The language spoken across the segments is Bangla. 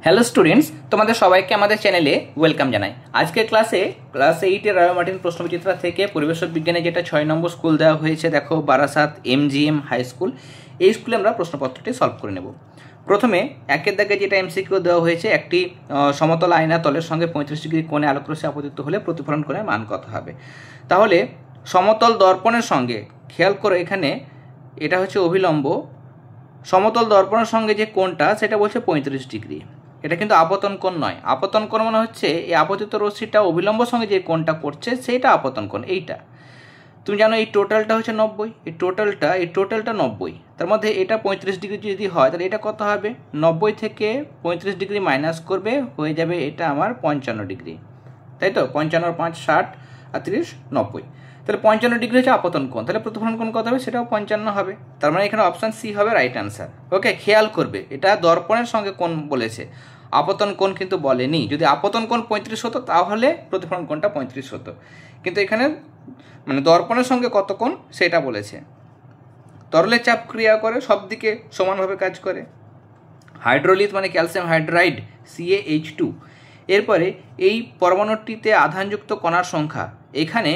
হ্যালো স্টুডেন্টস, তোমাদের সবাইকে আমাদের চ্যানেলে ওয়েলকাম জানাই। আজকের ক্লাস 8-এর রায় মার্টিন প্রশ্নবিচিত্রা থেকে পরিবেশ বিজ্ঞানে যেটা 6 নম্বর স্কুল দেওয়া হয়েছে, দেখো বারাসাত MGM হাই স্কুল, এই স্কুলে আমরা প্রশ্নপত্রটি সলভ করে নেব। প্রথমে একের দাগে যেটা এমসিকিউ দেওয়া হয়েছে, একটি সমতল আয়না তলের সঙ্গে 35 ডিগ্রি কোণে আলোকরশ্মি আপতিত হলে প্রতিফলন কোণের মান কত হবে। তাহলে সমতল দর্পণের সঙ্গে খেয়াল করে, এখানে এটা হচ্ছে অভিলম্ব, সমতল দর্পণের সঙ্গে যে কোণটা সেটা বলছে 35 ডিগ্রি। এটা কিন্তু আপতন কোণ নয়। আপতন কোণ মানে হচ্ছে এই আপতিত রশ্মিটা অভিলম্ব সঙ্গে যে কোণটা করছে সেইটা আপতন কোণ। এইটা তুমি জানো, এই টোটালটা হচ্ছে 90, এই টোটালটা 90। তার মধ্যে এটা 35 ডিগ্রি যদি হয় তাহলে এটা কত হবে, 90 থেকে 35 ডিগ্রি মাইনাস করবে, হয়ে যাবে এটা আমার 55 ডিগ্রি, তাই তো। 55 5 60 আর 30 90, তাহলে 55 ডিগ্রি হচ্ছে আপতন কোণ। তাহলে প্রতিফলন কোণ কত হবে, সেটাও 55 হবে। তার মানে এখানে অপশান সি হবে রাইট অ্যান্সার। ওকে, খেয়াল করবে এটা দর্পণের সঙ্গে কোণ বলেছে, আপতন কোণ কিন্তু বলেনি। যদি আপতন কোণ 35 হতো তাহলে প্রতিফলন কোণটা 35 হতো, কিন্তু এখানে মানে দর্পণের সঙ্গে কত কোণ সেটা বলেছে। তরলের চাপ ক্রিয়া করে, সব দিকে সমানভাবে কাজ করে। হাইড্রোলিথ মানে ক্যালসিয়াম হাইড্রাইড CaH2। এরপরে এই পরমাণুটিতে আধানযুক্ত কণার সংখ্যা, এখানে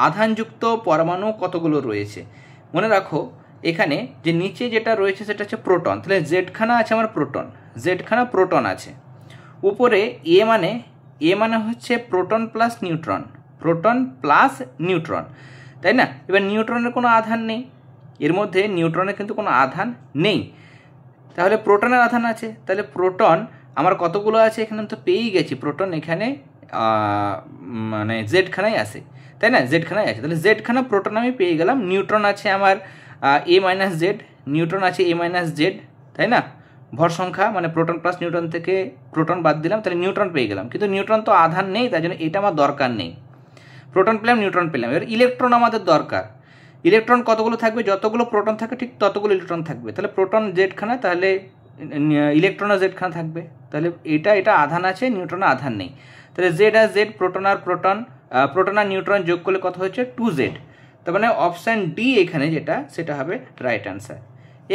আধানযুক্ত পরমাণু কতগুলো রয়েছে মনে রাখো। এখানে যে নিচে যেটা রয়েছে সেটা হচ্ছে প্রোটন, তাহলে জেডখানা আছে আমার প্রোটন, জেডখানা প্রোটন আছে। উপরে এ মানে হচ্ছে proton plus neutron, proton plus neutron, তাই না। এবার নিউট্রনের কোনো আধান নেই, এর মধ্যে নিউট্রনের কিন্তু কোনো আধান নেই। তাহলে প্রোটনের আধান আছে, তাহলে প্রোটন আমার কতগুলো আছে এখানে তো পেয়েই গেছি। প্রোটন এখানে মানে জেডখানাই আছে, তাই না, জেডখানাই আছে। তাহলে জেডখানা প্রোটন আমি পেয়ে গেলাম। নিউট্রন আছে আমার A-Z, নিউট্রন আছে A-Z, তাই না। ভর সংখ্যা মানে প্রোটন প্লাস নিউট্রন থেকে প্রোটন বাদ দিলাম, তাহলে নিউট্রন পেয়ে গেলাম। কিন্তু নিউট্রন তো আধান নেই, তাই জন্য এটা আমার দরকার নেই। প্রোটন পেলাম, নিউট্রন পেলাম। এবার ইলেকট্রন আমাদের দরকার। ইলেকট্রন কতগুলো থাকবে, যতগুলো প্রোটন থাকে ঠিক ততগুলো ইলেকট্রন থাকবে। তাহলে প্রোটন জেডখানা, তাহলে ইলেকট্রনও জেডখানা থাকবে। তাহলে এটা আধান আছে, নিউট্রনের আধান নেই। তাহলে জেড আর জেড, প্রোটন আর নিউট্রন যোগ করলে কত হচ্ছে 2Z। তার মানে অপশান ডি এখানে যেটা সেটা হবে রাইট অ্যান্সার।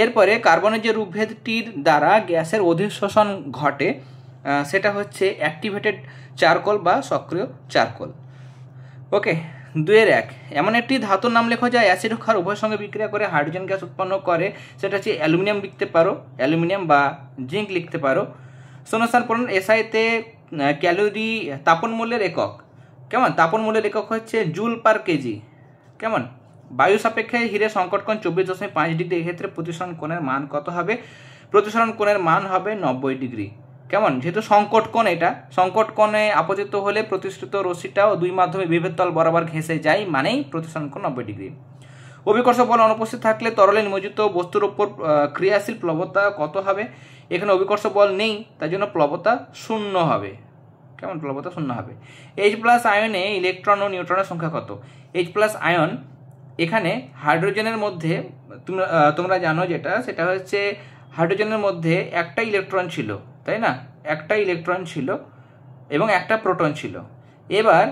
এরপরে কার্বনের যে রূপভেদটির দ্বারা গ্যাসের অধিশোষণ ঘটে সেটা হচ্ছে অ্যাক্টিভেটেড চারকোল বা সক্রিয় চারকোল। ওকে, 2-1। এমন একটি ধাতুর নাম লেখো যা অ্যাসিড ও ক্ষার উভয়ের সঙ্গে বিক্রিয়া করে হাইড্রোজেন গ্যাস উৎপন্ন করে, সেটা হচ্ছে অ্যালুমিনিয়াম লিখতে পারো, অ্যালুমিনিয়াম বা জিঙ্ক লিখতে পারো। শূন্যস্থান পূরণ। এসআইতে ক্যালোরি তাপন মূল্যের একক কেমন, তাপন মূল্যের একক হচ্ছে জুল পার কেজি। কেমন, বায়ু সাপেক্ষে হিরে সংকট কোণ 24.5 ডিগ্রি। এক্ষেত্রে প্রতিসরণ কোণের মান কত হবে, প্রতিসরণ কোণের মান হবে 90 ডিগ্রি। কেমন, যেহেতু সংকট কোণ, এটা সংকট কোণে আপতিত হলে প্রতিসৃত রশ্মিটাও দুই মাধ্যমে বিভেদ তল বরাবর ঘেঁষে যায়, মানেই প্রতিসরণ কোণ 90 ডিগ্রি। অভিকর্ষ বল অনুপস্থিত থাকলে তরলে নিমজ্জিত বস্তুর ওপর ক্রিয়াশীল প্লবতা কত হবে। এখানে অভিকর্ষ বল নেই, তার জন্য প্লবতা 0 হবে। কেমন, প্লবতা 0 হবে। H+ আয়নে ইলেকট্রন ও নিউট্রনের সংখ্যা কত। H+ আয়ন, এখানে হাইড্রোজেনের মধ্যে তোমরা জানো যেটা সেটা হচ্ছে হাইড্রোজেনের মধ্যে একটা ইলেকট্রন ছিল, তাই না, একটা ইলেকট্রন ছিল এবং একটা প্রোটন ছিল। এবার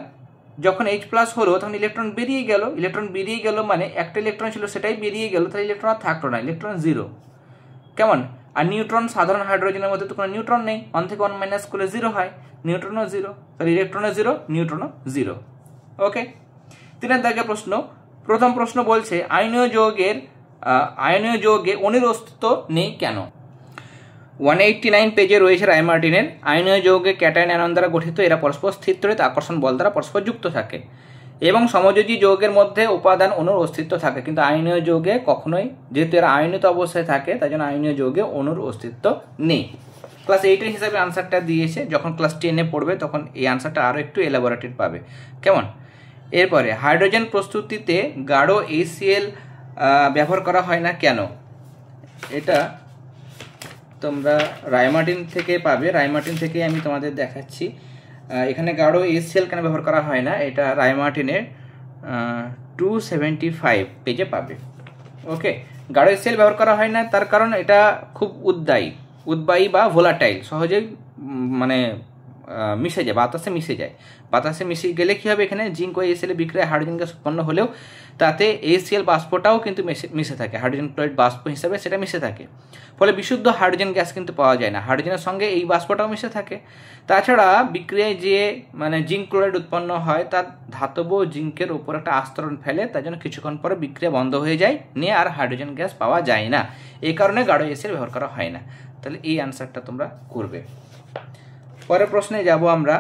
যখন H+ হলো তখন ইলেকট্রন বেরিয়ে গেল, মানে একটা ইলেকট্রন ছিল সেটাই বেরিয়ে গেল, তাহলে ইলেকট্রন আর থাকলো না, ইলেকট্রন 0। কেমন, আর নিউট্রন, সাধারণ হাইড্রোজেনের মধ্যে তো কোনো নিউট্রন নেই, 1 থেকে 1 মাইনাস করলে 0 হয়, নিউট্রনও 0, তাহলে ইলেকট্রনও 0, নিউট্রনও 0। ওকে, 3-এর দাগের প্রশ্ন। প্রথম প্রশ্ন বলছে আয়নীয় যৌগে অণুর অস্তিত্ব নেই কেন। 189 পেজে রয়েছে রায় মার্টিনের। আয়নীয় যৌগে ক্যাটায়ন অ্যানায়ন দ্বারা গঠিত, এরা পরস্পর স্থির তড়িৎ আকর্ষণ বল দ্বারা পরস্পর যুক্ত থাকে এবং সমযোজী যৌগের মধ্যে উপাদান অণুর অস্তিত্ব থাকে। কিন্তু আয়নীয় যৌগে কখনোই, যেহেতু এরা আয়নিত অবস্থায় থাকে, তাই জন্য আয়নীয় যৌগে অণুর অস্তিত্ব নেই। ক্লাস 8-এর হিসাবে আনসারটা দিয়েছে, যখন ক্লাস 10-এ পড়বে তখন এই আনসারটা আরও একটু এলাবোরেটেড পাবে। কেমন, এরপরে হাইড্রোজেন প্রস্তুতিতে গাঢ় HCl ব্যবহার করা হয় না কেন। এটা তোমরা রায় মার্টিন থেকে পাবে, রায় মার্টিন থেকে আমি তোমাদের দেখাচ্ছি। এখানে গাঢ় HCl কেন ব্যবহার করা হয় না, এটা রায় মার্টিনের 275 পেজে পাবে। ওকে, গাঢ় HCl ব্যবহার করা হয় না তার কারণ এটা খুব উদ্বায়ী বা ভোলাটাইল, সহজেই মানে মিশে যায়, বাতাসে মিশে যায়। বাতাসে মিশে গেলে কী হবে, এখানে জিঙ্ক ও HCl বিক্রিয়ায় হাইড্রোজেন গ্যাস উৎপন্ন হলেও তাতে HCl বাষ্পটাও কিন্তু মিশে থাকে, হাইড্রোজেন ক্লোরাইড বাষ্প হিসাবে সেটা মিশে থাকে। ফলে বিশুদ্ধ হাইড্রোজেন গ্যাস কিন্তু পাওয়া যায় না, হাইড্রোজেনের সঙ্গে এই বাষ্পটাও মিশে থাকে। তাছাড়া বিক্রিয়ায় যে জিঙ্ক ক্লোরাইড উৎপন্ন হয় তার ধাতব জিঙ্কের উপর একটা আস্তরণ ফেলে, তার জন্য কিছুক্ষণ পরে বিক্রিয়া বন্ধ হয়ে যায়, নিয়ে আর হাইড্রোজেন গ্যাস পাওয়া যায় না। এই কারণে গাঢ় HCl ব্যবহার করা হয় না। তাহলে এই আনসারটা তোমরা করবে। পরের প্রশ্নে যাব আমরা,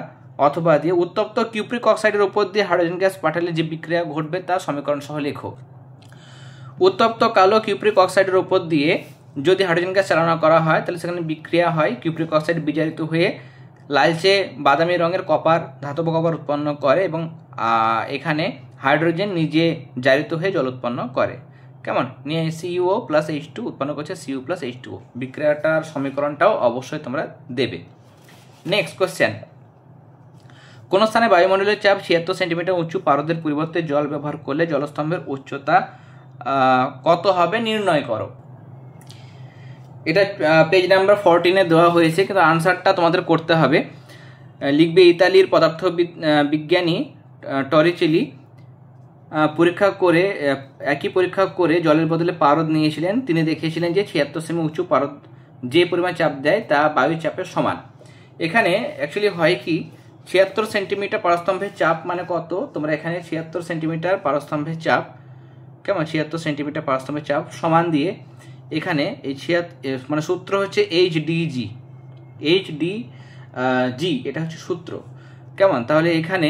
অথবা দিয়ে উত্তপ্ত কিউপ্রিক অক্সাইডের উপর দিয়ে হাইড্রোজেন গ্যাস পাঠালে যে বিক্রিয়া ঘটবে তা সমীকরণ সহ লেখো। উত্তপ্ত কালো কিউপ্রিক অক্সাইডের উপর দিয়ে যদি হাইড্রোজেন গ্যাস চালনা করা হয় তাহলে সেখানে বিক্রিয়া হয়, কিউপ্রিক অক্সাইড বিজারিত হয়ে লালচে বাদামি রঙের ধাতব কপার উৎপন্ন করে এবং এখানে হাইড্রোজেন নিজে জারিত হয়ে জল উৎপন্ন করে। কেমন, নিয়ে CuO প্লাস H2 উৎপন্ন করছে Cu প্লাস H2O। বিক্রিয়াটার সমীকরণটাও অবশ্যই তোমরা দেবে। নেক্সট কোশ্চেন, কোন স্থানে বায়ুমণ্ডলের চাপ 76 সেন্টিমিটার উঁচু পারদের পরিবর্তে জল ব্যবহার করলে জলস্তম্ভের উচ্চতা কত হবে নির্ণয় করো। এটা পেজ নাম্বার 14-এ দেওয়া হয়েছে, কিন্তু আনসারটা তোমাদের করতে হবে। লিখবে, ইতালির পদার্থ বিজ্ঞানী টরিচেলি একই পরীক্ষা করে জলের বদলে পারদ নিয়েছিলেন। তিনি দেখিয়েছিলেন যে 76 সেমি উঁচু পারদ যে পরিমাণ চাপ দেয় তা বায়ু চাপের সমান। এখানে অ্যাকচুয়ালি হয় কি, 76 সেন্টিমিটার পারস্তম্ভের চাপ মানে কত, তোমরা এখানে 76 সেন্টিমিটার পারস্তম্ভের চাপ, কেমন, 76 সেন্টিমিটার পারস্তম্ভের চাপ সমান দিয়ে এখানে এই সূত্র হচ্ছে HDG, এটা হচ্ছে সূত্র। কেমন, তাহলে এখানে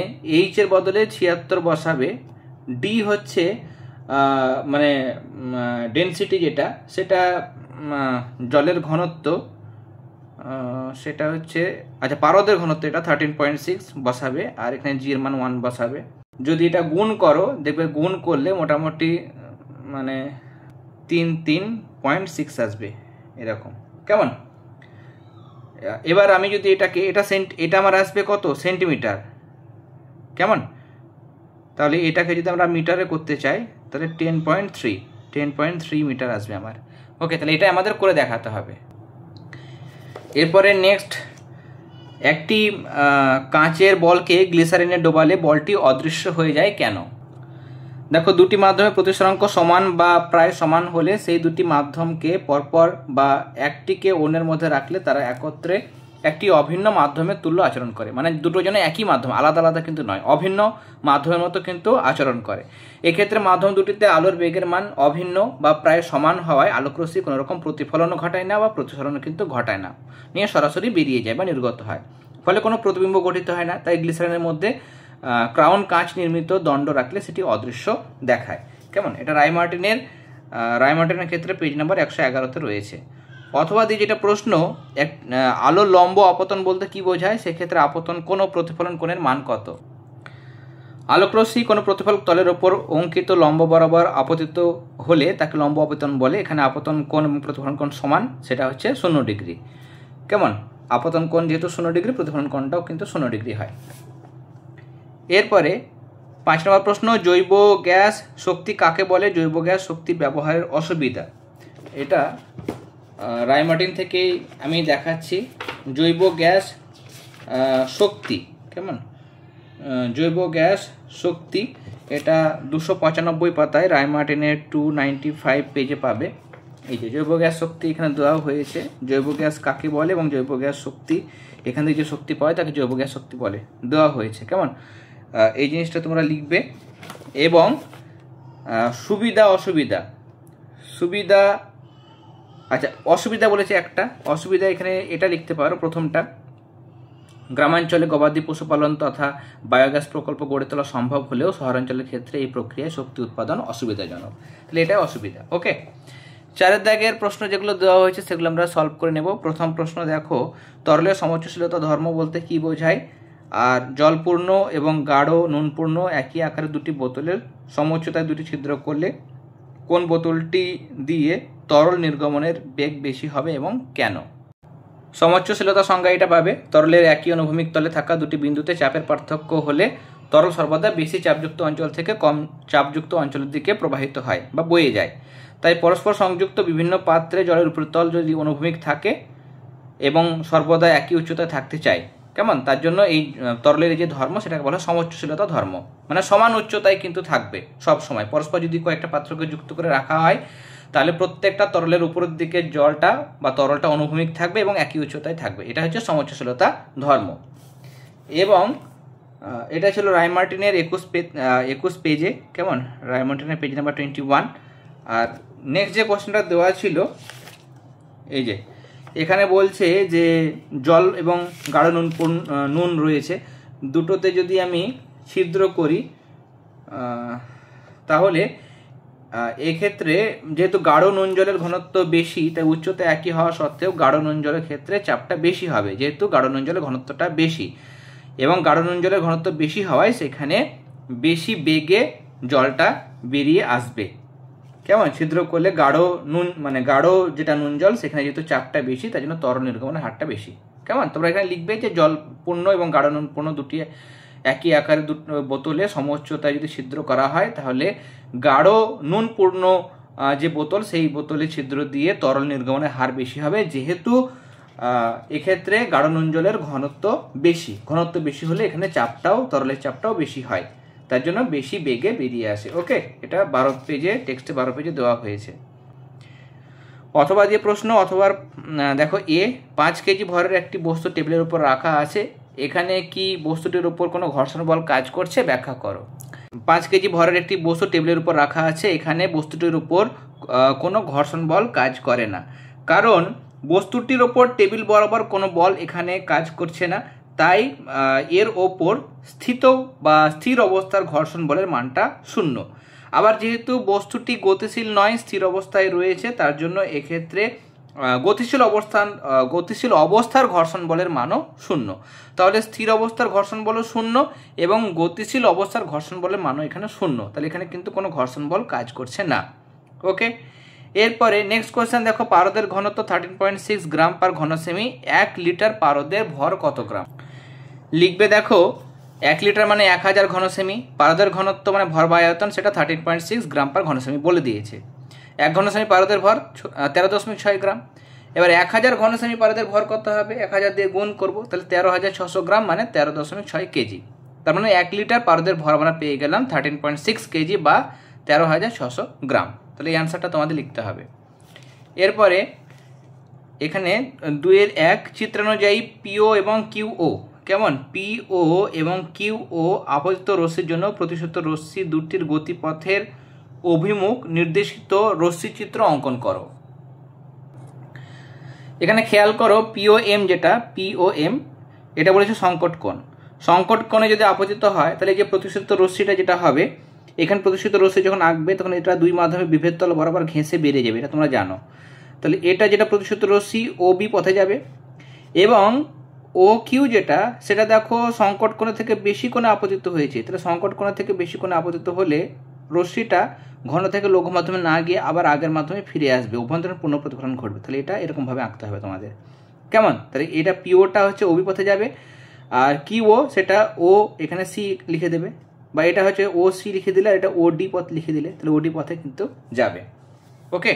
H এর বদলে 76 বসাবে, D হচ্ছে ডেনসিটি যেটা, সেটা জলের ঘনত্ব, সেটা হচ্ছে আচ্ছা পারদের ঘনত্ব, এটা 13.6 বসাবে, আর এখানে G এর মান 1 বসাবে। যদি এটা গুণ করো দেখবে গুণ করলে মোটামুটি 3.6 আসবে এরকম। কেমন, এবার আমি যদি এটা আমার আসবে কত, সেন্টিমিটার। কেমন, তাহলে এটাকে যদি আমরা মিটারে করতে চাই তাহলে 10.3 মিটার আসবে আমার। ওকে, তাহলে এটা আমাদের করে দেখাতে হবে। এরপরে নেক্সট, একটি কাঁচের বলকে গ্লিসারিনে ডোবালে বলটি অদৃশ্য হয়ে যায় কেন। দেখো, দুটি মাধ্যমে প্রতিসরাঙ্ক সমান বা প্রায় সমান হলে সেই দুটি মাধ্যমকে পরপর বা একটিকে অন্যের মধ্যে রাখলে তারা একত্রে একটি অভিন্ন মাধ্যমের তুল্য আচরণ করে। দুটো যেন একই মাধ্যম, আলাদা আলাদা কিন্তু নয়, অভিন্ন মাধ্যমের মতো কিন্তু আচরণ করে। এক্ষেত্রে মাধ্যম দুটিতে আলোর বেগের মান অভিন্ন বা প্রায় সমান হওয়ায় আলোকরশ্মি কোনো রকম প্রতিফলনও ঘটায় না বা প্রতিসরণও কিন্তু ঘটায় না, নিয়ে সরাসরি বেরিয়ে যায় বা নির্গত হয়। ফলে কোনো প্রতিবিম্ব গঠিত হয় না। তাই গ্লিসারিনের মধ্যে ক্রাউন কাঁচ নির্মিত দণ্ড রাখলে সেটি অদৃশ্য দেখায়। কেমন, এটা রায়মার্টিনের ক্ষেত্রে পেজ নাম্বার 111-তে রয়েছে। অথবা দিয়ে যেটা প্রশ্ন, আলোর লম্ব আপতন বলতে কি বোঝায়, সেক্ষেত্রে আপতন কোণ ও প্রতিফলন কোণের মান কত। আলোকরশ্মি কোনো প্রতিফলক তলের ওপর অঙ্কিত লম্ব বরাবর আপতিত হলে তাকে লম্ব আপতন বলে। এখানে আপতন কোণ এবং প্রতিফলন কোণ সমান, সেটা হচ্ছে 0 ডিগ্রি। কেমন, আপতন কোণ যেহেতু 0 ডিগ্রি, প্রতিফলন কোণটাও কিন্তু 0 ডিগ্রি হয়। এরপরে 5 নম্বর প্রশ্ন, জৈব গ্যাস শক্তি কাকে বলে, জৈব গ্যাস শক্তি ব্যবহারের অসুবিধা। এটা রায়মার্টিন থেকেই আমি দেখাচ্ছি। জৈব গ্যাস শক্তি, কেমন, জৈব গ্যাস শক্তি, এটা 295 পাতায় রায়মার্টিনের 295 পেজে পাবে। এই যে জৈব গ্যাস শক্তি এখানে দেওয়া হয়েছে, জৈব গ্যাস কাকে বলে এবং জৈব গ্যাস শক্তি, এখান থেকে যে শক্তি পায় তাকে জৈব গ্যাস শক্তি বলে, দেওয়া হয়েছে। কেমন, এই জিনিসটা তোমরা লিখবে। এবং সুবিধা অসুবিধা, আচ্ছা অসুবিধা বলেছে একটা, অসুবিধা এখানে এটা লিখতে পারো প্রথমটা, গ্রামাঞ্চলে গবাদি পশুপালন তথা বায়োগ্যাস প্রকল্প গড়ে তোলা সম্ভব হলেও শহরাঞ্চলের ক্ষেত্রে এই প্রক্রিয়ায় শক্তি উৎপাদন অসুবিধাজনক। তাহলে এটাই অসুবিধা। ওকে, 4 দাগের প্রশ্ন যেগুলো দেওয়া হয়েছে সেগুলো আমরা সলভ করে নেব। প্রথম প্রশ্ন দেখো, তরলের সমোচ্চশীলতা ধর্ম বলতে কি বোঝায়। আর জলপূর্ণ এবং গাঢ় নুনপূর্ণ একই আকারের দুটি বোতলের সমোচ্চতায় দুটি ছিদ্র করলে কোন বোতলটি দিয়ে তরল নির্গমনের বেগ বেশি হবে এবং কেন। সমোচ্চশীলতা সংজ্ঞা এটা পাবে, তরলের একই অনুভূমিক তলে থাকা দুটি বিন্দুতে চাপের পার্থক্য হলে তরল সর্বদা বেশি চাপযুক্ত অঞ্চল থেকে কম চাপযুক্ত অঞ্চলের দিকে প্রবাহিত হয় বা বয়ে যায়। তাই পরস্পর সংযুক্ত বিভিন্ন পাত্রে জলের উপরিতল যদি অনুভূমিক থাকে এবং সর্বদা একই উচ্চতায় থাকতে চায় কেমন, তার জন্য এই তরলের যে ধর্ম সেটাকে বলা হয় সমোচ্চশীলতা ধর্ম, মানে সমান উচ্চতায় কিন্তু থাকবে সব সময়। পরস্পর যদি কয়েকটা পাত্রকে যুক্ত করে রাখা হয় তাহলে প্রত্যেকটা তরলের উপরের দিকে জলটা বা তরলটা অনুভূমিক থাকবে এবং একই উচ্চতায় থাকবে, এটা হচ্ছে সমোচ্চশীলতা ধর্ম। এবং এটা ছিল রায়মার্টিনের 21 পেজে, কেমন, রায়মার্টিনের পেজ নাম্বার 21। আর নেক্সট যে কোশ্চেনটা দেওয়া ছিল, এই যে এখানে বলছে যে জল এবং গাঢ় নুন রয়েছে, দুটোতে যদি আমি ছিদ্র করি তাহলে এক্ষেত্রে যেহেতু গাঢ় নুন জলের ঘনত্ব বেশি, তাই উচ্চতা একই হওয়া সত্ত্বেও গাঢ় নুন জলের ক্ষেত্রে চাপটা বেশি হবে, যেহেতু গাঢ় নুন জলের ঘনত্বটা বেশি এবং গাঢ় নুন জলের ঘনত্ব বেশি হওয়ায় সেখানে বেশি বেগে জলটা বেরিয়ে আসবে। কেমন, ছিদ্র করলে গাঢ় নুন মানে গাঢ় যেটা নুন জল সেখানে যেহেতু চাপটা বেশি তাই জন্য তরল নির্গমনের হারটা বেশি। কেমন, তোমরা এখানে লিখবে যে জল পূর্ণ এবং গাঢ় নুন পূর্ণ দুটি একই আকারে বোতলে সমোচ্চতায় যদি ছিদ্র করা হয় তাহলে গাঢ় নুন পূর্ণ যে বোতল সেই বোতলে ছিদ্র দিয়ে তরল নির্গমনের হার বেশি হবে, যেহেতু এক্ষেত্রে গাঢ় নুন জলের ঘনত্ব বেশি হলে এখানে চাপটাও তরলের চাপটাও বেশি হয়, তার জন্য বেশি বেগে বেরিয়ে আসে। ওকে, এটা 12 পেজে টেক্সটে 12 পেজে দেওয়া হয়েছে। অথবা যে প্রশ্ন, অথবা দেখো 5 কেজি ভরের একটি বস্তু টেবিলের উপর রাখা আছে, এখানে কি বস্তুটির উপর কোনো ঘর্ষণ বল কাজ করছে, ব্যাখ্যা করো। 5 কেজি ভরের একটি বস্তু টেবিলের উপর রাখা আছে, এখানে বস্তুটির উপর কোনো ঘর্ষণ বল কাজ করে না, কারণ বস্তুটির ওপর টেবিল বরাবর কোনো বল এখানে কাজ করছে না, তাই এর ওপর স্থির অবস্থার ঘর্ষণ বলের মানটা 0। আবার যেহেতু বস্তুটি গতিশীল নয়, স্থির অবস্থায় রয়েছে, তার জন্য এক্ষেত্রে গতিশীল অবস্থার ঘর্ষণ বলের মানও 0। তাহলে স্থির অবস্থার ঘর্ষণ বলও 0 এবং গতিশীল অবস্থার ঘর্ষণ বলের মানও এখানে 0, তাহলে এখানে কিন্তু কোনো ঘর্ষণ বল কাজ করছে না। ওকে, এরপরে নেক্সট কোয়েশ্চেন দেখো, পারদের ঘনত্ব 13.6 গ্রাম পার ঘন সেমি, 1 লিটার পারদের ভর কত গ্রাম? লিখবে দেখো 1 লিটার মানে 1000 ঘন সেমি, পারদের ঘনত্ব মানে ভর বা আয়তন সেটা 13.6 গ্রাম পার ঘন সেমি বলে দিয়েছে। 1 ঘন সেমি পারদের ভর 13.6 গ্রাম। এবার 1000 ঘন সেমি পারদের ভর কত হবে, 1000 দিয়ে গুণ করব, তাহলে 13,600 গ্রাম মানে 13.6 কেজি। তার মানে 1 লিটার পারদের ভর আমরা পেয়ে গেলাম 13.6 কেজি বা 13,600 গ্রাম। তাহলে এই অ্যান্সারটা তোমাদের লিখতে হবে। এরপরে এখানে 2-1 চিত্রানুযায়ী পিও এবং কিউও, কেমন, পিও এবং কিউও আপতিত রশ্মির জন্য প্রতিশত রশ্মি দুটির গতিপথের অভিমুখ নির্দেশিত রশ্মি চিত্র অঙ্কন করো। এখানে খেয়াল করো পিওএম যেটা পিওএম এটা বলেছে সংকট কোণ। সংকট কোণে যদি আপতিত হয় তাহলে যে প্রতিশত রশ্মিটা যেটা হবে, এখানে প্রতিশত রশ্মি যখন আঁকবে তখন এটা দুই মাধ্যমে বিভেদ তল বরাবর ঘেঁষে বেরিয়ে যাবে, এটা তোমরা জানো। তাহলে এটা যেটা প্রতিশত রশ্মি ও বি পথে যাবে এবং ও কিউ যেটা সেটা দেখো সংকট কোণ থেকে বেশি কোণে আপতিত হয়েছে, তাহলে সংকট কোণ থেকে বেশি কোণে আপতিত হলে রশ্মিটা ঘন থেকে লঘু মাধ্যমে না গিয়ে আবার আগের মাধ্যমে ফিরে আসবে, অভ্যন্তরীণ পুনঃ প্রতিফলন ঘটবে। তাহলে এটা এরকমভাবে আঁকতে হবে তোমাদের, কেমন। তাহলে এটা পিওটা হচ্ছে ওবি পথে যাবে আর কিউও সেটা ও এখানে সি লিখে দেবে, বা এটা হচ্ছে ও সি লিখে দিলে আর এটা ওডি পথ লিখে দিলে, তাহলে ওডি পথে কিন্তু যাবে। ওকে,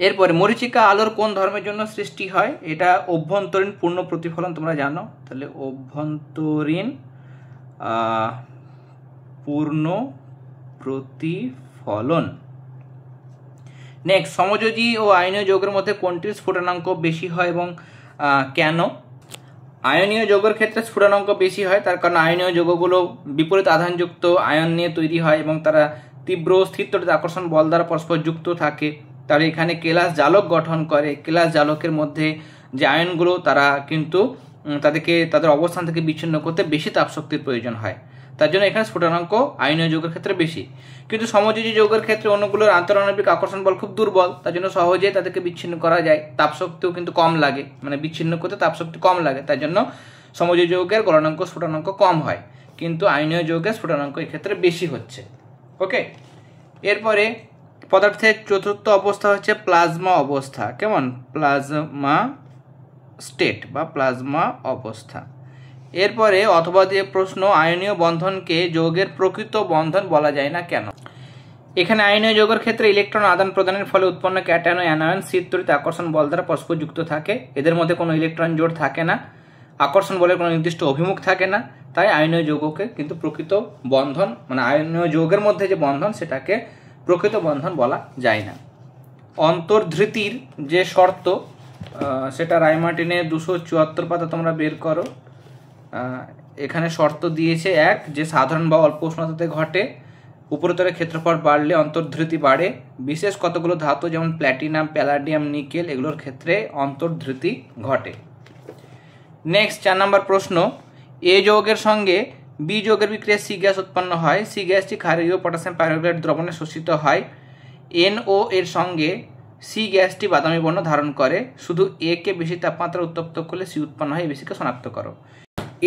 এরপরে মরীচিকা আলোর কোন ধর্মের জন্য সৃষ্টি হয়, এটা অভ্যন্তরীণ পূর্ণ প্রতিফলন তোমরা জানো, তাহলে অভ্যন্তরীণ পূর্ণ প্রতিফলন। নেক্সট, সমযোজী ও আয়নীয় যৌগের মধ্যে কোনটির স্ফুটনাঙ্ক বেশি হয় এবং কেন? আয়নীয় যৌগের ক্ষেত্রে স্ফুটনাঙ্ক বেশি হয়, তার কারণ আয়নীয় যৌগগুলো বিপরীত আধানযুক্ত আয়ন নিয়ে তৈরি হয় এবং তারা তীব্র স্থির তড়িৎ আকর্ষণ বল দ্বারা পরস্পর যুক্ত থাকে। তারা এখানে কেলাস জালক গঠন করে, কেলাস জালকের মধ্যে যে আয়নগুলো তারা কিন্তু তাদের অবস্থান থেকে বিচ্ছিন্ন করতে বেশি তাপশক্তির প্রয়োজন হয়, তার জন্য এখানে স্ফুটনাঙ্ক আয়নীয় যৌগের ক্ষেত্রে বেশি। কিন্তু সমযোজী যৌগের ক্ষেত্রে অণুগুলোর আন্তরাণবিক আকর্ষণ বল খুব দুর্বল, তার জন্য সহজে তাদেরকে বিচ্ছিন্ন করা যায়, তাপশক্তিও কিন্তু কম লাগে, মানে বিচ্ছিন্ন করতে তাপশক্তি কম লাগে, তার জন্য সমযোজী যৌগের গলনাঙ্ক স্ফুটনাঙ্ক কম হয়, কিন্তু আয়নীয় যৌগের স্ফুটনাঙ্ক এক্ষেত্রে বেশি হচ্ছে। ওকে, এরপরে পদার্থের চতুর্থ অবস্থা হচ্ছে প্লাজমা অবস্থা, কেমন, প্লাজমা স্টেট বা প্লাজমা অবস্থা। এরপরে অথবা দিয়ে প্রশ্ন, আয়নীয় বন্ধনকে যৌগের প্রকৃত বন্ধন বলা যায় না কেন? এখানে আয়নীয় যৌগের ক্ষেত্রে ইলেকট্রন আদান প্রদানের ফলে উৎপন্ন ক্যাটায়ন ও অ্যানায়ন স্থির তড়িৎ আকর্ষণ বল দ্বারা পরস্পর যুক্ত থাকে, এদের মধ্যে কোনো ইলেকট্রন জোড় থাকে না। আকর্ষণ বলের কোনো নির্দিষ্ট অভিমুখ থাকে না, তাই আয়নীয় যৌগকে কিন্তু প্রকৃত বন্ধন, মানে আয়নীয় যৌগের মধ্যে যে বন্ধন সেটাকে প্রকৃত বন্ধন বলা যায় না। অন্তর্ধৃতির যে শর্ত সেটা রায়মার্টিনের 274 পাতা তোমরা বের করো। এখানে শর্ত দিয়েছে এক, যে সাধারণ বা অল্প উষ্ণতাতে ঘটে, উপরতলের ক্ষেত্রফল বাড়লে অন্তর্ধৃতি বাড়ে, বিশেষ কতগুলো ধাতু যেমন প্ল্যাটিনাম, প্যালাডিয়াম, নিকেল এগুলোর ক্ষেত্রে অন্তর্ধৃতি ঘটে। নেক্সট 4 নম্বর প্রশ্ন, এ যৌগের সঙ্গে বি যৌগের বিক্রিয়ায় সি গ্যাস উৎপন্ন হয়, সি গ্যাসটি ক্ষারীয় পটাশিয়াম পাইরোক্লোরাইড দ্রবণে শোষিত হয়, NO এর সঙ্গে সি গ্যাসটি বাদামি বর্ণ ধারণ করে, শুধু এ কে বেশি তাপমাত্রা উত্তপ্ত করলে সি উৎপন্ন হয়, বেশিকে শনাক্ত করো।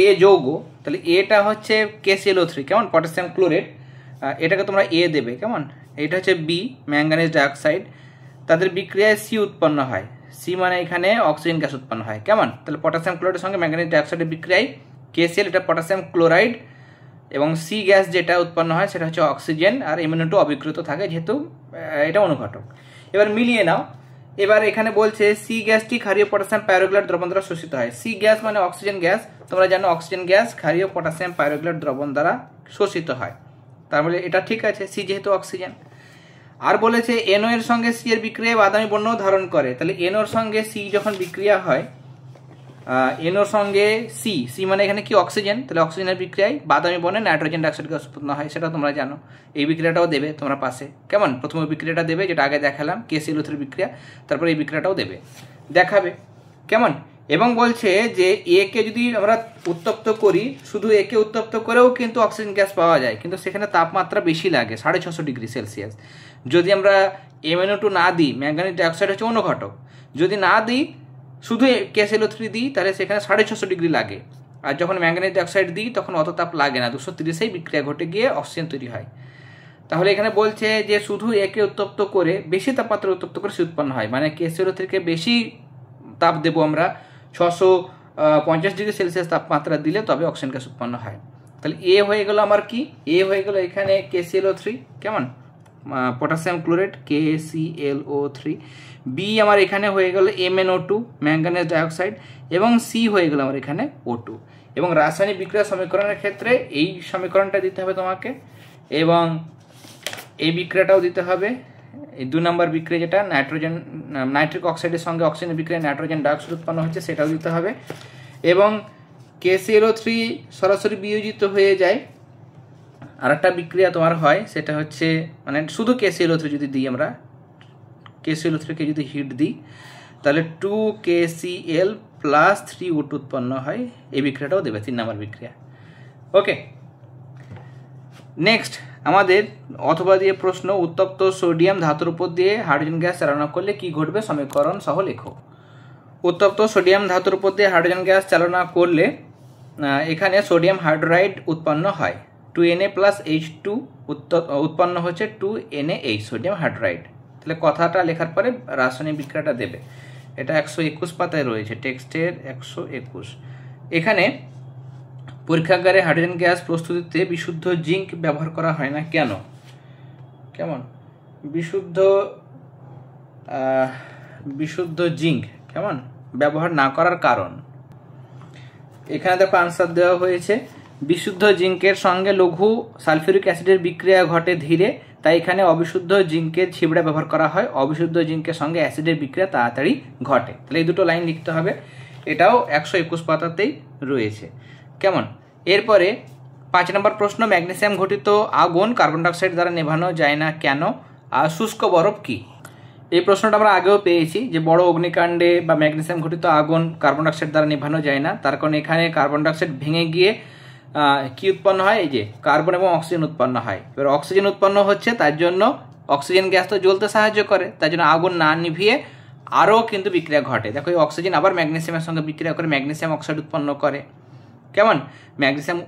এ যৌগ, তাহলে এটা হচ্ছে KClO3, কেমন, পটাশিয়াম ক্লোরেট, এটাকে তোমরা এ দেবে, কেমন। এটা হচ্ছে বি, ম্যাঙ্গানিজ ডাইঅক্সাইড, তাদের বিক্রিয়ায় সি উৎপন্ন হয়, সি মানে এখানে অক্সিজেন গ্যাস উৎপন্ন হয়, কেমন। তাহলে পটাশিয়াম ক্লোরাইডের সঙ্গে ম্যাঙ্গানিজ ডাইঅক্সাইডের বিক্রিয়ায় KCl, এটা পটাশিয়াম ক্লোরাইড, এবং সি গ্যাস যেটা উৎপন্ন হয় সেটা হচ্ছে অক্সিজেন, আর MnO2 অবিকৃত থাকে যেহেতু এটা অনুঘটক। এবার মিলিয়ে নাও। এবার এখানে বলছে সি গ্যাসটি ক্ষারীয় পটাশিয়াম পাইরোক্লোরাইড দ্রবণ দ্বারা শোষিত হয়। সি গ্যাস মানে অক্সিজেন গ্যাস, তোমরা জানো অক্সিজেন গ্যাস ক্ষারীয় পটাশিয়াম পাইরোক্লোরাইড দ্রবণ দ্বারা শোষিত হয়, তার মানে এটা ঠিক আছে, সি যেহেতু অক্সিজেন। আর বলেছে NO এর সঙ্গে সি এর বিক্রিয়ায় বাদামি বর্ণ ধারণ করে, তাহলে NO এর সঙ্গে সি যখন বিক্রিয়া হয়, NO এর সঙ্গে সি, সি মানে এখানে কি অক্সিজেন, তাহলে অক্সিজেনের বিক্রিয়ায় বাদামি বর্ণে নাইট্রোজেন ডাইঅক্সাইড গ্যাস উৎপন্ন হয়, সেটা তোমরা জানো। এই বিক্রিয়াটাও দেবে তোমরা পাশে, কেমন। প্রথমে বিক্রিয়াটা দেবে যেটা আগে দেখালাম KClO3 বিক্রিয়া, তারপরে এই বিক্রিয়াটাও দেবে, দেখাবে, কেমন। এবং বলছে যে এ কে যদি আমরা উত্তপ্ত করি, শুধু একে উত্তপ্ত করেও কিন্তু অক্সিজেন গ্যাস পাওয়া যায়, কিন্তু সেখানে তাপমাত্রা বেশি লাগে, 650 ডিগ্রি সেলসিয়াস। যদি আমরা MnO2 না দিই, ম্যাঙ্গানিজ ডাইঅক্সাইড হচ্ছে অনুঘটক, যদি না দিই শুধু KClO3 দিই, তাহলে সেখানে 650 ডিগ্রি লাগে। আর যখন ম্যাঙ্গানিজ ডাইঅক্সাইড দিই তখন অত তাপ লাগে না, 230এই বিক্রিয়া ঘটে গিয়ে অক্সিজেন তৈরি হয়। তাহলে এখানে বলছে যে শুধু একে উত্তপ্ত করে, বেশি তাপমাত্রা উত্তপ্ত করে সে উৎপন্ন হয়, মানে KClO3 কে বেশি তাপ দেবো আমরা, 650 ডিগ্রি সেলসিয়াস তাপমাত্রা দিলে তবে অক্সিজেন গ্যাস উৎপন্ন হয়। তাহলে এ হয়ে গেল আমার কি, এ হয়ে গেল এখানে KClO3, কেমন, পটাশিয়াম ক্লোরেট KClO3, বি আমার এখানে হয়ে গেল MnO2 ম্যাঙ্গানিজ ডাইঅক্সাইড, এবং সি হয়ে গেল আমার এখানে O2। এবং রাসায়নিক বিক্রিয়া সমীকরণের ক্ষেত্রে এই সমীকরণটা দিতে হবে তোমাকে, এবং এই বিক্রিয়াটাও দিতে হবে। এই 2 নম্বর বিক্রিয়া যেটা নাইট্রিক অক্সাইডের সঙ্গে অক্সিজেনের বিক্রিয়ায় নাইট্রোজেন ডাইঅক্সাইড উৎপন্ন হচ্ছে সেটাও দিতে হবে। এবং KClO3 সরাসরি বিয়োজিত হয়ে যায়। আর একটা বিক্রিয়া তোমার হয়, সেটা হচ্ছে মানে শুধু KClO3 যদি দিই আমরা, KClO3 কে যদি হিট দিই তাহলে 2KCl + 3O2 উৎপন্ন হয়, এই বিক্রিয়াটাও দেবে, 3 নম্বর বিক্রিয়া। ওকে, নেক্সট আমাদের অথবা দিয়ে প্রশ্ন, উত্তপ্ত সোডিয়াম ধাতুর উপর দিয়ে হাইড্রোজেন গ্যাস চালনা করলে কি ঘটবে, সমীকরণ সহ লেখো। উত্তপ্ত সোডিয়াম ধাতুর উপর দিয়ে হাইড্রোজেন গ্যাস চালনা করলে এখানে সোডিয়াম হাইড্রোরাইড উৎপন্ন হয়, 2Na + H2 উৎপন্ন হচ্ছে 2NaH, সোডিয়াম হাইড্রোরাইড। তাহলে কথাটা লেখার পরে রাসায়নিক বিক্রিয়াটা দেবে। এটা 121 পাতায় রয়েছে, টেক্সটের 121। এখানে পরীক্ষাগারে হাইড্রোজেন গ্যাস প্রস্তুতিতে বিশুদ্ধ জিঙ্ক ব্যবহার করা হয় না কেন, কেমন, বিশুদ্ধ জিঙ্ক কেমন ব্যবহার না করার কারণ। এখানে দেখো আনসার দেওয়া হয়েছে, বিশুদ্ধ জিঙ্কের সঙ্গে লঘু সালফিউরিক অ্যাসিডের বিক্রিয়া ঘটে ধীরে, তাই এখানে অবিশুদ্ধ জিঙ্কের ছিবড়া ব্যবহার করা হয়, অবিশুদ্ধ জিঙ্কের সঙ্গে অ্যাসিডের বিক্রিয়া তাড়াতাড়ি ঘটে। তাহলে এই দুটো লাইন লিখতে হবে, এটাও 121 পাতাতেই রয়েছে, কেমন। এরপরে 5 নম্বর প্রশ্ন, ম্যাগনেসিয়াম ঘটিত আগুন কার্বন ডাইঅক্সাইড দ্বারা নেভানো যায় না কেন, আর শুষ্ক বরফ কি। এই প্রশ্নটা আমরা আগেও পেয়েছি যে বড় অগ্নিকাণ্ডে বা ম্যাগনেসিয়াম ঘটিত আগুন কার্বন ডাইঅক্সাইড দ্বারা নেভানো যায় না, তার কারণ এখানে কার্বন ডাইঅক্সাইড ভেঙে গিয়ে কি উৎপন্ন হয়, এই যে কার্বন এবং অক্সিজেন উৎপন্ন হয়। এবার অক্সিজেন উৎপন্ন হচ্ছে, তার জন্য অক্সিজেন গ্যাস তো জ্বলতে সাহায্য করে, তার জন্য আগুন না নিভিয়ে আরও কিন্তু বিক্রিয়া ঘটে। দেখো এই অক্সিজেন আবার ম্যাগনেসিয়ামের সঙ্গে বিক্রিয়া করে ম্যাগনেসিয়াম অক্সাইড উৎপন্ন করে, কেমন, ম্যাগনেসিয়াম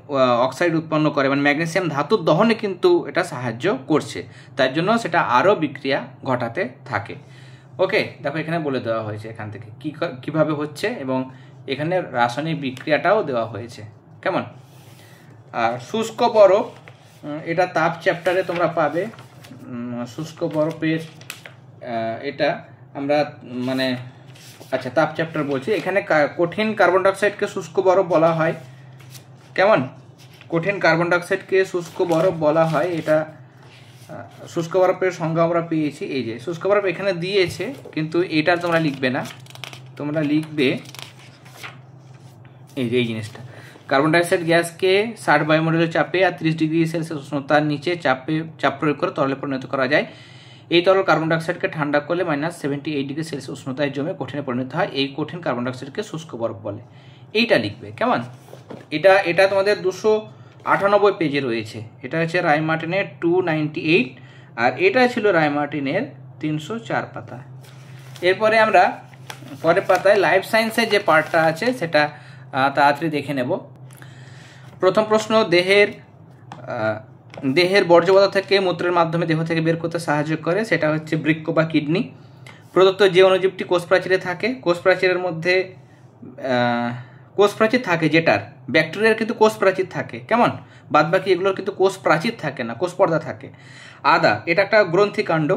অক্সাইড উৎপন্ন করে, মানে ম্যাগনেসিয়াম ধাতুর দহনে কিন্তু এটা সাহায্য করছে, তার জন্য সেটা আরও বিক্রিয়া ঘটাতে থাকে। ওকে, দেখো এখানে বলে দেওয়া হয়েছে এখান থেকে কিভাবে হচ্ছে, এবং এখানে রাসায়নিক বিক্রিয়াটাও দেওয়া হয়েছে, কেমন। আর শুষ্ক বরফ, এটা তাপ চ্যাপ্টারে তোমরা পাবে। শুষ্ক বরফের এটা আমরা মানে আচ্ছা, তাপ চ্যাপ্টার বলছি। এখানে কঠিন কার্বন ডাইঅক্সাইডকে শুষ্ক বরফ বলা হয়। কেমন? কঠিন কার্বন ডাইঅক্সাইডকে শুষ্ক বরফ বলা হয়। এটা শুষ্ক বরফের সংজ্ঞা আমরা পেয়েছি। এই যে শুষ্ক বরফ এখানে দিয়েছে, কিন্তু এটা তোমরা লিখবে না, তোমরা লিখবে এই যে এই জিনিসটা। কার্বন ডাইঅক্সাইড গ্যাসকে 60 বায়ুমণ্ডলীয় চাপে আর 30 ডিগ্রি সেলসিয়াস উষ্ণতার নিচে চাপ প্রয়োগ করে তরলে পরিণত করা যায়। এই তরল কার্বন ডাইঅক্সাইডকে ঠান্ডা করলে -78 ডিগ্রি সেলসিয়াস উষ্ণতায় জমে কঠিনে পরিণত হয়। এই কঠিন কার্বন ডাইঅক্সাইডকে শুষ্ক বরফ বলে। এইটা লিখবে। কেমন? এটা তোমাদের 298 পেজে রয়েছে। এটা হচ্ছে রায় মার্টিনের 298, আর এটা ছিল রায় মার্টিনের 304 পাতা। এরপরে আমরা পরের পাতায় লাইফ সায়েন্সের যে পার্টটা আছে সেটা তাড়াতাড়ি দেখে নেব। প্রথম প্রশ্ন, দেহের বর্জ্য পদার্থ থেকে মূত্রের মাধ্যমে দেহ থেকে বের করতে সাহায্য করে, সেটা হচ্ছে বৃক্ক বা কিডনি। প্রদত্ত যে অণুজীবটি কোষ প্রাচীরে থাকে, কোষ প্রাচীরের মধ্যে কোষ প্রাচীর থাকে, যেটার ব্যাকটেরিয়ার কিন্তু কোষ প্রাচীর থাকে। কেমন? বাদ বাকি এগুলোর কিন্তু কোষ প্রাচীর থাকে না, কোষ পর্দা থাকে। আদা এটা একটা গ্রন্থিকাণ্ড।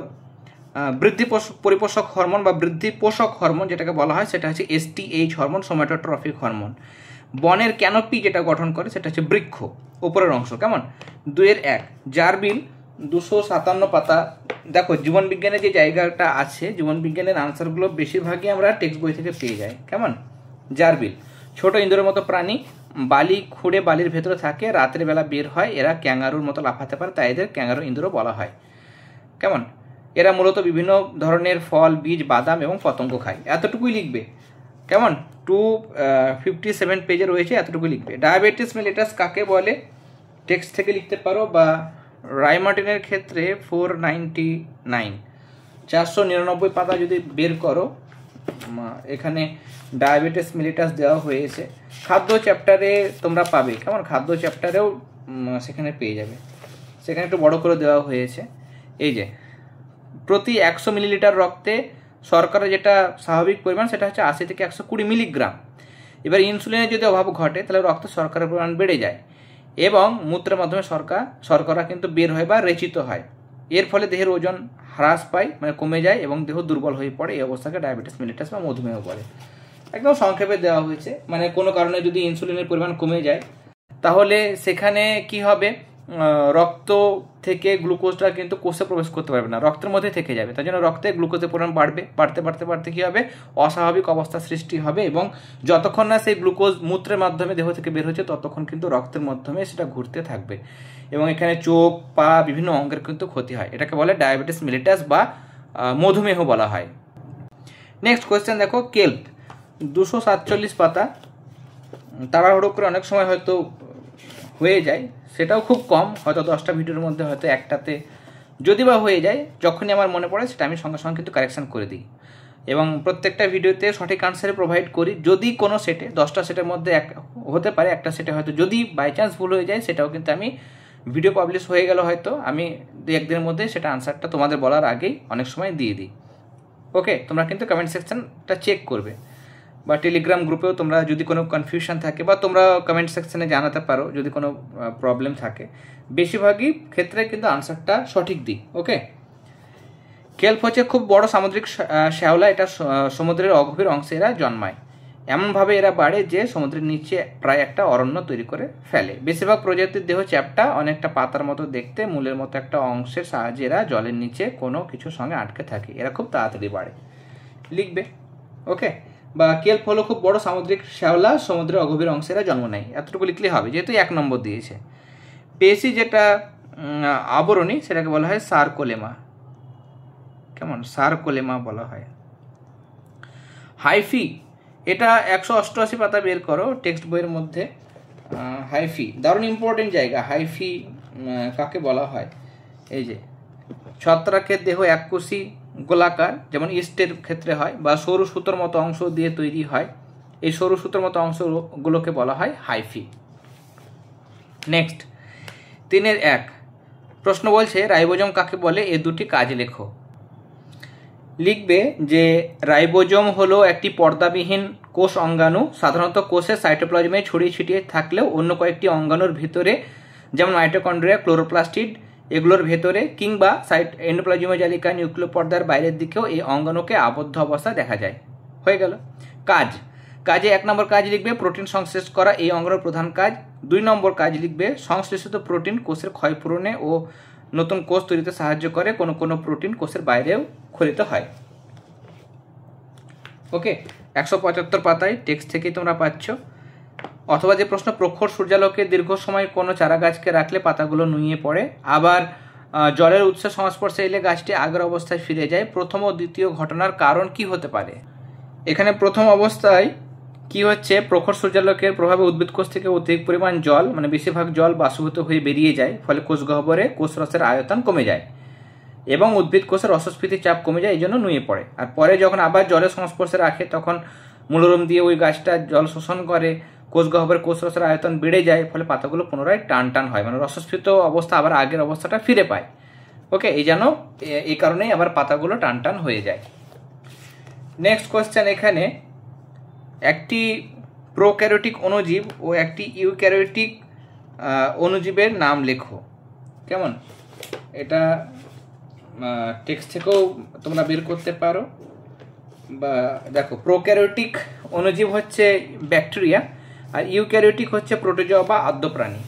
বৃদ্ধি পরিপোষক হরমোন বা বৃদ্ধি পোষক হরমোন যেটাকে বলা হয় সেটা হচ্ছে STH হরমোন, সোম্যাটোট্রফিক হরমোন। বনের ক্যানোপি যেটা গঠন করে সেটা হচ্ছে বৃক্ষ, উপরের অংশ। কেমন? 2-1 জারবিল 257 পাতা। দেখো জীবনবিজ্ঞানের যে জায়গাটা আছে, জীবনবিজ্ঞানের আনসারগুলো বেশিরভাগই আমরা টেক্সট বই থেকে পেয়ে যাই। কেমন? জারবিল ছোট ইঁদুরের মতো প্রাণী, বালি খুঁড়ে বালির ভেতরে থাকে, রাতের বেলা বের হয়। এরা ক্যাঙ্গারুর মতো লাফাতে পারে, তাই এদের ক্যাঙ্গারু ইঁদুরও বলা হয়। কেমন? এরা মূলত বিভিন্ন ধরনের ফল, বীজ, বাদাম এবং পতঙ্গ খায়। এতটুকুই লিখবে। কেমন? 257 পেজে রয়েছে, এতটুকু লিখবে। ডায়াবেটিস মেলিটাস কাকে বলে টেক্সট থেকে লিখতে পারো, বা রায় মার্টিনের ক্ষেত্রে 499 পাতা যদি বের করো, এখানে ডায়াবেটিস মেলিটাস দেওয়া হয়েছে। খাদ্য চ্যাপ্টারে তোমরা পাবে। কেমন? খাদ্য চ্যাপ্টারেও সেখানে পেয়ে যাবে, সেখানে একটু বড় করে দেওয়া হয়েছে। এই যে প্রতি 100 মিলিলিটার রক্তে শর্করা যেটা স্বাভাবিক পরিমাণ সেটা হচ্ছে 80 থেকে 120 মিলিগ্রাম। এবার ইনসুলিনের যদি অভাব ঘটে তাহলে রক্তে শর্করার পরিমাণ বেড়ে যায় এবং মূত্রের মাধ্যমে শর্করা কিন্তু বের হয় বা রেচিত হয়। এর ফলে দেহের ওজন হ্রাস পায়, মানে কমে যায় এবং দেহ দুর্বল হয়ে পড়ে। এই অবস্থাকে ডায়াবেটিস মেলিটাস বা মধুমেহ বলে। একদম সংক্ষেপে দেওয়া হয়েছে। মানে কোনো কারণে যদি ইনসুলিনের পরিমাণ কমে যায় তাহলে সেখানে কি হবে, রক্ত থেকে গ্লুকোজটা কিন্তু কোষে প্রবেশ করতে পারবে না, রক্তের মধ্যে থেকে যাবে। তার জন্য রক্তে গ্লুকোজের পরিমাণ বাড়তে কি হবে, অস্বাভাবিক অবস্থা সৃষ্টি হবে এবং যতক্ষণ না সেই গ্লুকোজ মূত্রের মাধ্যমে দেহ থেকে বের হচ্ছে ততক্ষণ কিন্তু রক্তের মাধ্যমে সেটা ঘুরতে থাকবে এবং এখানে চোখ, পা, বিভিন্ন অঙ্গের কিন্তু ক্ষতি হয়। এটাকে বলে ডায়াবেটিস মেলিটাস বা মধুমেহ বলা হয়। নেক্সট কোয়েশ্চেন দেখো, কেল্প 247 পাতা। তাড়াহুড়ো করে অনেক সময় হয়তো হয়ে যায়, সেটাও খুব কম, হয়তো 10টা ভিডিওর মধ্যে হয়তো একটাতে যদি বা হয়ে যায়, যখনই আমার মনে পড়ে সেটা আমি সঙ্গে সঙ্গে কিন্তু কারেকশান করে দিই এবং প্রত্যেকটা ভিডিওতে সঠিক আনসারে প্রোভাইড করি। যদি কোনো সেটে 10টা সেটের মধ্যে হতে পারে একটা সেটে হয়তো যদি বাই চান্স ভুল হয়ে যায়, সেটাও কিন্তু আমি ভিডিও পাবলিশ হয়ে গেল হয়তো আমি 2-1 দিনের মধ্যে সেটা আনসারটা তোমাদের বলার আগেই অনেক সময় দিয়ে দিই। ওকে, তোমরা কিন্তু কমেন্ট সেকশনটা চেক করবে বা টেলিগ্রাম গ্রুপেও তোমরা যদি কোনো কনফিউশন থাকে বা তোমরা কমেন্ট সেকশনে জানাতে পারো যদি কোনো প্রবলেম থাকে। বেশিরভাগই ক্ষেত্রে কিন্তু আনসারটা সঠিক দিই। ওকে, কেল্প হচ্ছে খুব বড় সামুদ্রিক শ্যাওলা। এটা সমুদ্রের অগভীর অংশে এরা জন্মায়। এমনভাবে এরা বাড়ে যে সমুদ্রের নিচে প্রায় একটা অরণ্য তৈরি করে ফেলে। বেশিরভাগ প্রজাতির দেহ চ্যাপ্টা, অনেকটা পাতার মতো দেখতে, মূলের মতো একটা অংশের সাহায্যে এরা জলের নিচে কোনো কিছুর সঙ্গে আটকে থাকে। এরা খুব তাড়াতাড়ি বাড়ে, লিখবে। ওকে, বা কেল্প হলো খুব বড় সামুদ্রিক শ্যাওলা, সমুদ্রের অগভীর অংশে এরা জন্ম নেয়। এতটুকু লিখলে হবে যেহেতু 1 নম্বর দিয়েছে। পেশি যেটা আবরণী সেটাকে বলা হয় সার্কোলেমা। কেমন? সার্কোলেমা বলা হয়। হাইফি এটা 188 পাতা বের করো টেক্সট বইয়ের মধ্যে। হাইফি দারুণ ইম্পর্টেন্ট জায়গা। হাইফি কাকে বলা হয়? এই যে ছত্রাকের দেহ এককোষী গোলাকার, যেমন ইস্টের ক্ষেত্রে হয়, বা সরু সুতোর মতো অংশ দিয়ে তৈরি হয়। এই সরু সুতোর মতো অংশগুলোকে বলা হয় হাইফি। নেক্সট 3-1 প্রশ্ন বলছে রাইবোজোম কাকে বলে, এ দুটি কাজ লেখো। লিখবে যে রাইবোজোম হলো একটি পর্দাবিহীন কোষ অঙ্গাণু। সাধারণত কোষের সাইটোপ্লাজমে ছড়িয়ে ছিটিয়ে থাকলেও অন্য কয়েকটি অঙ্গাণুর ভিতরে, যেমন মাইটোকন্ড্রিয়া, ক্লোরোপ্লাস্টিড, এগুলোর ভেতরে কিংবা এন্ডোপ্লাজমীয় জালিকা, নিউক্লিয় পর্দার বাইরের দিকেও এই অঙ্গাণুকে আবদ্ধ অবস্থায় দেখা যায়। হয়ে গেল। কাজে 1 নম্বর কাজ লিখবে প্রোটিন সংশ্লেষ করা এই অঙ্গের প্রধান কাজ। 2 নম্বর কাজ লিখবে সংশ্লেষিত প্রোটিন কোষের ক্ষয়পূরণে ও নতুন কোষ তৈরিতে সাহায্য করে, কোনো কোনো প্রোটিন কোষের বাইরেও ক্ষরিত হয়। ওকে, 175 পাতায় টেক্সট থেকেই তোমরা পাচ্ছ। অথবা যে প্রশ্ন, প্রখর সূর্যালোকে দীর্ঘ সময় কোনো চারা গাছকে রাখলে পাতাগুলো নুয়ে পড়ে, আবার জলের উৎসের সংস্পর্শে এলে গাছটি আগের অবস্থায় ফিরে যায়, প্রথম ও দ্বিতীয় ঘটনার কারণ কি হতে পারে? এখানে প্রথম অবস্থায় কি হচ্ছে, প্রখর সূর্যালোকের প্রভাবে উদ্ভিদ কোষ থেকে অধিক পরিমাণ জল, মানে বেশিরভাগ জল বাষ্পীভূত হয়ে বেরিয়ে যায়, ফলে কোষ গহ্বরে কোষরসের আয়তন কমে যায় এবং উদ্ভিদ কোষের রসস্ফীতির চাপ কমে যায়, এই জন্য নুয়ে পড়ে। আর পরে যখন আবার জলের সংস্পর্শে রাখে তখন মূলরোম দিয়ে ওই গাছটা জল শোষণ করে, কোষ গহ্বরের কোষরসের আয়তন বেড়ে যায়, ফলে পাতাগুলো পুনরায় টান হয়, মানে রসস্ফীত অবস্থা আবার আগের অবস্থাটা ফিরে পায়। ওকে, এই কারণেই আবার পাতাগুলো টান হয়ে যায়। নেক্সট কোয়েশ্চেন, এখানে একটি প্রোক্যারিওটিক অণুজীব ও একটি ইউক্যারিওটিক অণুজীবের নাম লেখো। কেমন, এটা টেক্সট থেকেও তোমরা বের করতে পারো, বা দেখো প্রোক্যারিওটিক অণুজীব হচ্ছে ব্যাকটেরিয়া আর ইউক্যারিওটিক হচ্ছে প্রোটোজোয়া বা আদ্যপ্রাণী।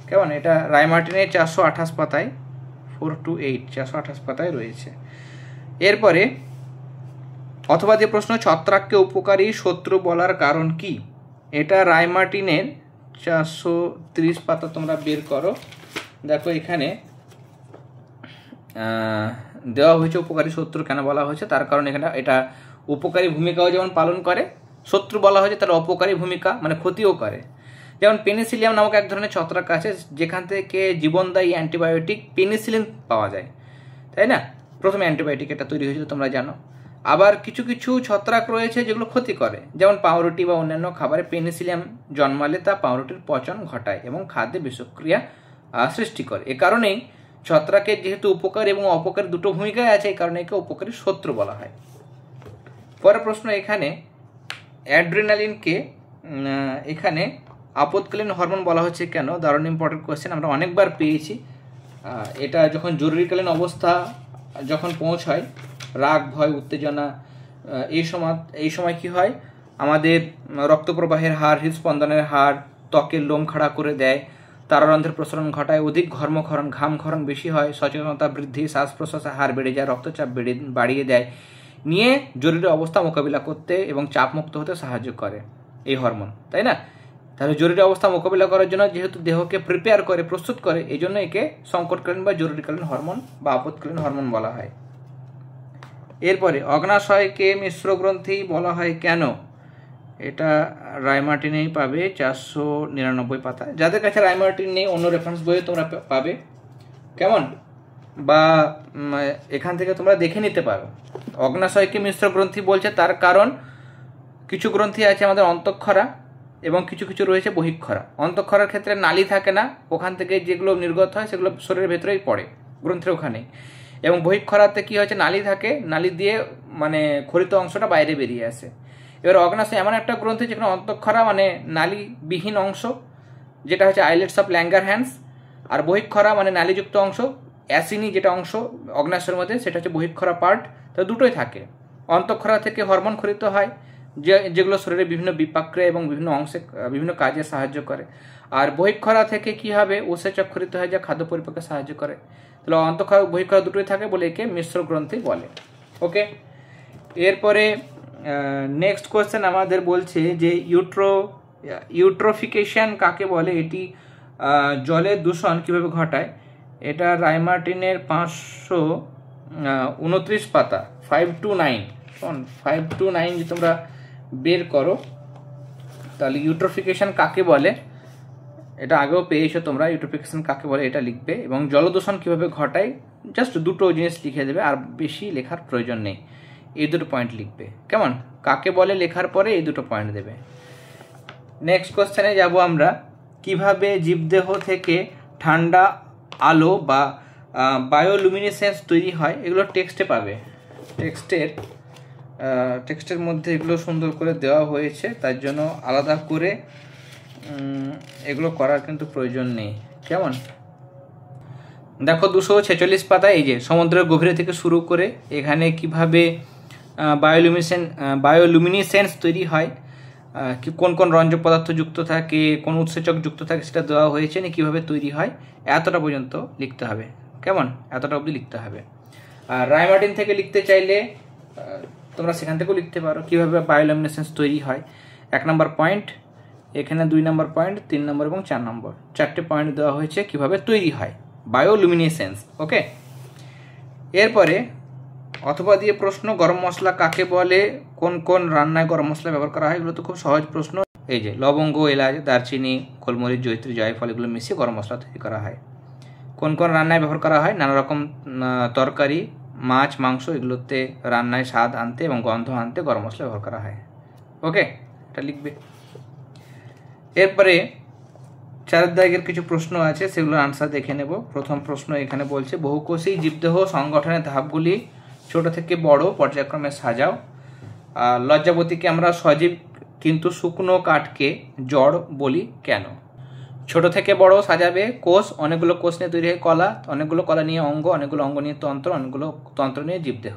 কেমন, এটা রায়মার্টিনের 428 পাতায় 428 428 পাতায় রয়েছে। এরপরে অথবা যে প্রশ্ন, ছত্রাককে উপকারী শত্রু বলার কারণ কি? এটা রায়মার্টিনের 430 পাতা তোমরা বের করো। দেখো এখানে দেওয়া হয়েছে উপকারী শত্রু কেন বলা হয়েছে, তার কারণ এখানে এটা উপকারী ভূমিকাও যেমন পালন করে, শত্রু বলা হয়েছে তার অপকারী ভূমিকা, মানে ক্ষতিও করে। যেমন পেনিসিলিয়াম নামক এক ধরনের ছত্রাক আছে যেখান থেকে জীবনদায়ী অ্যান্টিবায়োটিক পেনিসিলিন পাওয়া যায়, তাই না? প্রথম অ্যান্টিবায়োটিক এটা তৈরি হয়েছিল তোমরা জানো। আবার কিছু কিছু ছত্রাক রয়েছে যেগুলো ক্ষতি করে, যেমন পাউরুটি বা অন্যান্য খাবারে পেনিসিলিয়াম জন্মালে তা পাউরুটির পচন ঘটায় এবং খাদ্যে বিষক্রিয়া সৃষ্টি করে। এ কারণেই ছত্রাকের যেহেতু উপকার এবং অপকার দুটো ভূমিকায় আছে, এই কারণে একে উপকারী শত্রু বলা হয়। পরের প্রশ্ন, এখানে অ্যাড্রিনালিনকে এখানে আপদকালীন হরমোন বলা হচ্ছে কেন? দারুণ ইম্পর্টেন্ট কোয়েশ্চেন, আমরা অনেকবার পেয়েছি। এটা যখন জরুরিকালীন অবস্থা যখন পৌঁছায়, রাগ, ভয়, উত্তেজনা, এই সময় কি হয়, আমাদের রক্ত প্রবাহের হার, হৃদস্পন্দনের হার, ত্বকের লোম খাড়া করে দেয়, তারারন্ধ্রের প্রসারণ ঘটায়, অধিক ঘর্মক্ষরণ, ঘামক্ষরণ বেশি হয়, সচেতনতা বৃদ্ধি, শ্বাস প্রশ্বাসের হার বেড়ে যায়, রক্তচাপ বাড়িয়ে দেয়, নিয়ে জরুরি অবস্থা মোকাবিলা করতে এবং চাপমুক্ত হতে সাহায্য করে এই হরমোন, তাই না? তাহলে জরুরি অবস্থা মোকাবিলা করার জন্য যেহেতু দেহকে প্রিপেয়ার করে, প্রস্তুত করে, এই জন্য একে সংকটকালীন বা জরুরিকালীন হরমোন বা আপদকালীন হরমোন বলা হয়। এরপরে অগ্নাশয়কে মিশ্র গ্রন্থি বলা হয় কেন? এটা রায়মার্টিনেই পাবে 499 পাতা। যাদের কাছে রায়মার্টিন নেই অন্য রেফারেন্স বইয়ে তোমরা পাবে, কেমন, বা এখান থেকে তোমরা দেখে নিতে পারো। অগ্নাশয়কে মিশ্র গ্রন্থি বলছে তার কারণ কিছু গ্রন্থি আছে আমাদের অন্তঃক্ষরা এবং কিছু কিছু রয়েছে বহিঃক্ষরা। অন্তঃক্ষরার ক্ষেত্রে নালী থাকে না, ওখান থেকে যেগুলো নির্গত হয় সেগুলো শরীরের ভেতরেই পড়ে, গ্রন্থির ওখানেই। এবং বহিঃক্ষরাতে কি হয়েছে, নালী থাকে, নালী দিয়ে মানে ক্ষরিত অংশটা বাইরে বেরিয়ে আসে। এবার অগ্নাশয় এমন একটা গ্রন্থি যেখানে অন্তঃক্ষরা মানে নালীবিহীন অংশ, যেটা হচ্ছে আইলেটস অফ ল্যাঙ্গারহ্যান্স, আর বহিঃক্ষরা মানে নালীযুক্ত অংশ, অ্যাসিনি যেটা অংশ অগ্নাশয়ের মধ্যে, সেটা হচ্ছে বহিঃক্ষরা পার্ট। তো দুটোই থাকে। অন্তঃক্ষরা থেকে হরমোন ক্ষরিত হয় যেগুলো শরীরে বিভিন্ন বিপাক্রিয়া এবং বিভিন্ন অংশে বিভিন্ন কাজে সাহায্য করে। আর বহিঃক্ষরা থেকে কি হবে, উৎসেচক ক্ষরিত হয় যা খাদ্য পরিপাকে সাহায্য করে। তাহলে অন্তঃক্ষরা বহিঃক্ষরা দুটোই থাকে বলে একে মিশ্র গ্রন্থি বলে। ওকে, এরপরে নেক্সট কোয়েশ্চেন আমাদের বলছে যে ইউট্রোফিকেশন কাকে বলে, এটি জলের দূষণ কিভাবে ঘটায়? এটা রায়মার্টিনের 529 পাতা 529 যে তোমরা বের করো, তাহলে ইউট্রোফিকেশন কাকে বলে এটা আগেও পেয়েছো তোমরা। ইউট্রোফিকেশন কাকে বলে এটা লিখবে, এবং জলদূষণ কিভাবে ঘটায় জাস্ট দুটো জিনিস লিখে দেবে, আর বেশি লেখার প্রয়োজন নেই, এই দুটো পয়েন্ট লিখবে। কেমন, কাকে বলে লেখার পরে এই দুটো পয়েন্ট দেবে। নেক্সট কোশ্চেনে যাব আমরা, কিভাবে জীবদেহ থেকে ঠান্ডা আলো বা বায়োলুমিনেসেন্স তৈরি হয়? এগুলো টেক্সটে পাবে, টেক্সটের মধ্যে এগুলো সুন্দর করে দেওয়া হয়েছে, তার জন্য আলাদা করে এগুলো করার কিন্তু প্রয়োজন নেই। কেমন, দেখো 246 পাতায় এই যে সমুদ্রের গভীরে থেকে শুরু করে এখানে কিভাবে বায়োলুমিনেসেন্স তৈরি হয়, কোন কোন রঞ্জক পদার্থ যুক্ত থাকে, কোন উৎসেচক যুক্ত থাকে সেটা দেওয়া হয়েছে, না কীভাবে তৈরি হয়, এতটা পর্যন্ত লিখতে হবে। কেমন, এতটা অবধি লিখতে হবে। আর রায়মার্টিন থেকে লিখতে চাইলে তোমরা সেখান থেকেও লিখতে পারো কীভাবে বায়োলুমিনেসেন্স তৈরি হয়। 1 নম্বর পয়েন্ট, এখানে 2 নম্বর পয়েন্ট, 3 নম্বর এবং 4 নম্বর, 4টে পয়েন্ট দেওয়া হয়েছে কিভাবে তৈরি হয় বায়োলুমিনেসেন্স। ওকে, এরপরে অথবা দিয়ে প্রশ্ন, গরম মশলা কাকে বলে, কোন কোন রান্নায় গরম মশলা ব্যবহার করা হয়, এগুলো তো খুব সহজ প্রশ্ন। এই যে লবঙ্গ, এলাচ, দারচিনি, গোলমরিচ, জয়িত্রী, জয়ফল এগুলো মিশিয়ে গরম মশলা তৈরি করা হয়। কোন কোন রান্নায় ব্যবহার করা হয়, নানা রকম তরকারি, মাছ, মাংস এগুলোতে রান্নায় স্বাদ আনতে এবং গন্ধ আনতে গরম মশলা ব্যবহার করা হয়। ওকে, এটা লিখবে। এরপরে 4 দাগের কিছু প্রশ্ন আছে, সেগুলোর আনসার দেখে নেব। প্রথম প্রশ্ন এখানে বলছে, বহুকোষী জীবদেহ সংগঠনের ধাপগুলি ছোট থেকে বড় পর্যায়ক্রমে সাজাও। লজ্জাবতীকে আমরা সজীব কিন্তু শুকনো কাঠকে জড় বলি কেন? ছোট থেকে বড় সাজাবে কোষ, অনেকগুলো কোষ নিয়ে তৈরি হয় কলা, অনেকগুলো কলা নিয়ে অঙ্গ, অনেকগুলো অঙ্গ নিয়ে তন্ত্র, অনেকগুলো তন্ত্র নিয়ে জীবদেহ।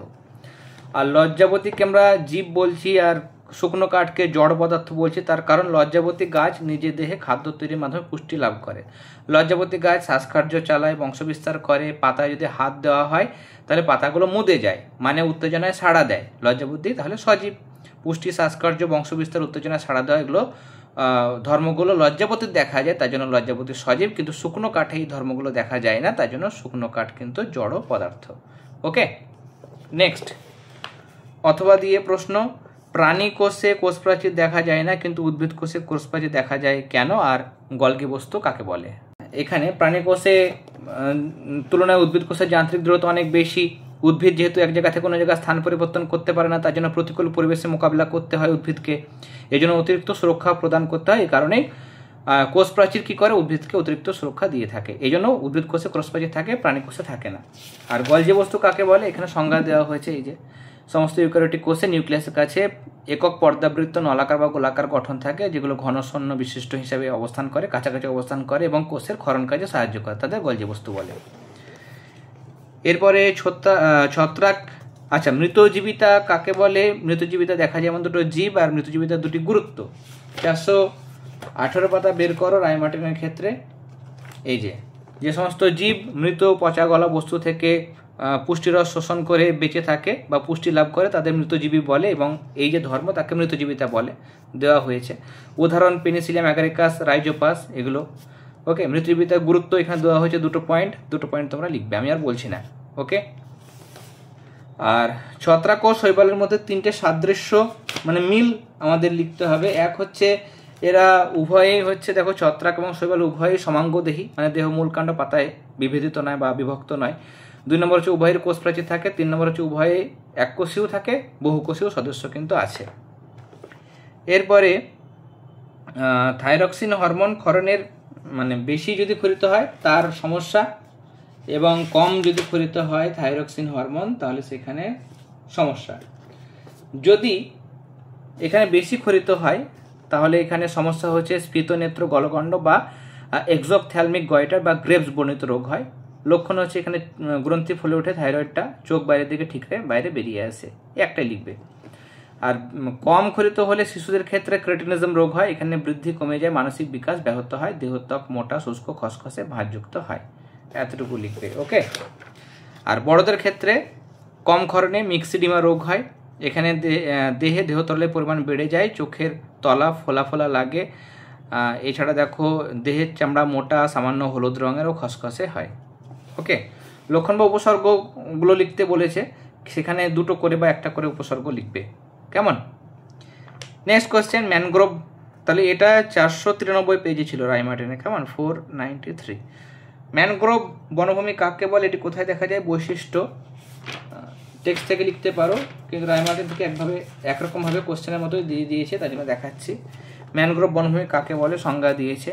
আর লজ্জাবতীকে আমরা জীব বলছি আর শুকনো কাঠকে জড় পদার্থ বলছি, তার কারণ লজ্জাবতী গাছ নিজের দেহে খাদ্য তৈরির মাধ্যমে পুষ্টি লাভ করে। লজ্জাবতী গাছ শ্বাসকার্য চালায়, বংশবিস্তার করে। পাতায় যদি হাত দেওয়া হয় তাহলে পাতাগুলো মুদে যায়, মানে উত্তেজনায় সাড়া দেয়। লজ্জাবতী তাহলে সজীব। পুষ্টি, শ্বাসকার্য, বংশবিস্তার, উত্তেজনায় সাড়া দেওয়া এগুলো ধর্মগুলো লজ্জাবতীর দেখা যায়, তার জন্য লজ্জাবতী সজীব। কিন্তু শুকনো কাঠে এই ধর্মগুলো দেখা যায় না, তার জন্য শুকনো কাঠ কিন্তু জড় পদার্থ। ওকে, নেক্সট অথবা দিয়ে প্রশ্ন, প্রাণী কোষে কোষ প্রাচীর দেখা যায় না কিন্তু উদ্ভিদ কোষে কোষ প্রাচীর দেখা যায় কেন, আর গলগি বস্তু কাকে বলে? এখানে প্রাণী কোষে তুলনায় উদ্ভিদ কোষের যান্ত্রিক দৃঢ়তা অনেক বেশি। উদ্ভিদ যেহেতু এক জায়গা থেকে অন্য জায়গায় স্থান পরিবর্তন করতে পারে না, তার জন্য প্রতিকূল পরিবেশে মোকাবিলা করতে হয় উদ্ভিদকে, এই জন্য অতিরিক্ত সুরক্ষা প্রদান করতে হয়। এই কারণেই কোষ প্রাচীর কী করে, উদ্ভিদকে অতিরিক্ত সুরক্ষা দিয়ে থাকে, এই জন্য উদ্ভিদ কোষে কোষ প্রাচীর থাকে, প্রাণী কোষে থাকে না। আর গলজি বস্তু কাকে বলে, এখানে সংজ্ঞা দেওয়া হয়েছে। এই যে সমস্ত ইউক্যারিওটিক কোষে নিউক্লিয়াসের কাছে একক পর্দাবৃত্ত নলাকার বা গোলাকার গঠন থাকে, যেগুলো ঘনশূন্য বিশিষ্ট হিসাবে অবস্থান করে, কাছাকাছি অবস্থান করে এবং কোষের ক্ষরণ কাজে সাহায্য করে, তাদের গলজি বস্তু বলে। এরপরে ছত্রাক, আচ্ছা মৃতজীবিতা কাকে বলে? মৃতজীবিতা দেখা যায় এমন দুটো জীব, আর মৃতজীবিতার দুটি গুরুত্ব। 418 পাতা বের করো রায়মার্টিনের ক্ষেত্রে। এই যে সমস্ত জীব মৃত পচা গলা বস্তু থেকে পুষ্টিরস শোষণ করে বেঁচে থাকে বা পুষ্টি লাভ করে, তাদের মৃতজীবী বলে, এবং এই যে ধর্ম তাকে মৃতজীবিতা বলে, দেওয়া হয়েছে। উদাহরণ পেনিসিলিয়াম অ্যাগারিকাস, রাইজোপাস এগুলো। ওকে, মৃতজীবিতার গুরুত্ব এখানে দেওয়া হয়েছে দুটো পয়েন্ট তোমরা লিখবে, আমি আর বলছি না। ওকে, আর ছত্রাক ও শৈবালের মধ্যে 3টে সাদৃশ্য মানে মিল আমাদের লিখতে হবে। এক হচ্ছে এরা উভয়েই হচ্ছে, দেখো ছত্রাক এবং শৈবাল উভয়ই সমাঙ্গদেহী, মানে দেহ মূলকাণ্ড পাতায় বিভেদিত নয় বা বিভক্ত নয়। 2 নম্বর হচ্ছে উভয়ের কোষ প্রাচীর থাকে। 3 নম্বর হচ্ছে উভয়ে এককোষীয় থাকে, বহুকোষীয় সদস্য কিন্তু আছে। এরপরে থাইরক্সিন হরমোন ক্ষরণের মানে বেশি যদি ক্ষরিত হয় তার সমস্যা, এবং কম যদি ক্ষরিত হয় থাইরক্সিন হরমোন তাহলে সেখানে সমস্যা। যদি এখানে বেশি ক্ষরিত হয় তাহলে এখানে সমস্যা হচ্ছে স্ফীতনেত্র গলগণ্ড বা এক্সোপথ্যালমিক গয়টার বা গ্রেভস বর্ণিত রোগ হয়। লক্ষণ হচ্ছে এখানে গ্রন্থি ফুলে ওঠে, থাইরয়েডটা চোখ বাইরের দিকে ঠিকরে বাইরে বেরিয়ে আসে, একটাই লিখবে। আর কম ক্ষরিত হলে শিশুদের ক্ষেত্রে ক্রেটিনিজম রোগ হয়, এখানে বৃদ্ধি কমে যায়, মানসিক বিকাশ ব্যাহত হয়, দেহত্বক মোটা, শুষ্ক, খসখসে, ভাঁজযুক্ত হয়, এতটুকু লিখবে। ওকে, আর বড়দের ক্ষেত্রে কম ক্ষরণে মিক্সিডিমা রোগ হয়, এখানে দেহে দেহতলের পরিমাণ বেড়ে যায়, চোখের তলা ফোলা ফোলা লাগে। এছাড়া দেখো দেহের চামড়া মোটা, সামান্য হলুদ রঙের ও খসখসে হয়। ওকে, লক্ষণ বা উপসর্গগুলো লিখতে বলেছে, সেখানে 2টো করে বা 1টা করে উপসর্গ লিখবে। কেমন? Next question, mangrove. তাহলে এটা 493 পেজে ছিল রায়মার্টিনে। কেমন? 493। ম্যানগ্রোভ বনভূমি কাকে বলে, এটি কোথায় দেখা যায়? বৈশিষ্ট্য টেক্সট থেকে লিখতে পারো, কিন্তু রায়মার্টিন থেকে একরকমভাবে কোশ্চেনের মতোই দিয়ে দিয়েছে, তার জন্য দেখাচ্ছি। ম্যানগ্রোভ বনভূমি কাকে বলে সংজ্ঞা দিয়েছে।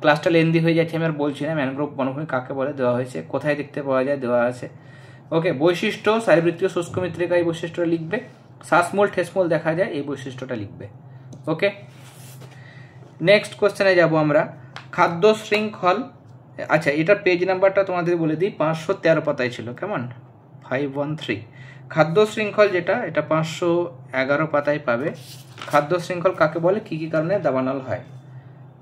ক্লাসটা লেন্দি হয়ে যাচ্ছে, আমি আর বলছি না। ম্যানগ্রোভ বনভূমি কাকে বলে দেওয়া হয়েছে, কোথায় দেখতে পাওয়া যায় দেওয়া আছে। ওকে, বৈশিষ্ট্য শারীরবৃত্তীয় শুষ্ক মৃত্তিকা, এই বৈশিষ্ট্যটা লিখবে। শ্বাসমূল ঠেসমূল দেখা যায়, এই বৈশিষ্ট্যটা লিখবে। ওকে, নেক্সট কোশ্চেনে যাব আমরা। খাদ্য শৃঙ্খল, আচ্ছা এটার পেজ নাম্বারটা তোমাদের বলে দিই, 513 পাতায় ছিল। কেমন? 513। খাদ্য শৃঙ্খল যেটা, এটা 511 পাতায় পাবে। খাদ্য শৃঙ্খল কাকে বলে, কী কী কারণে দাবানল হয়?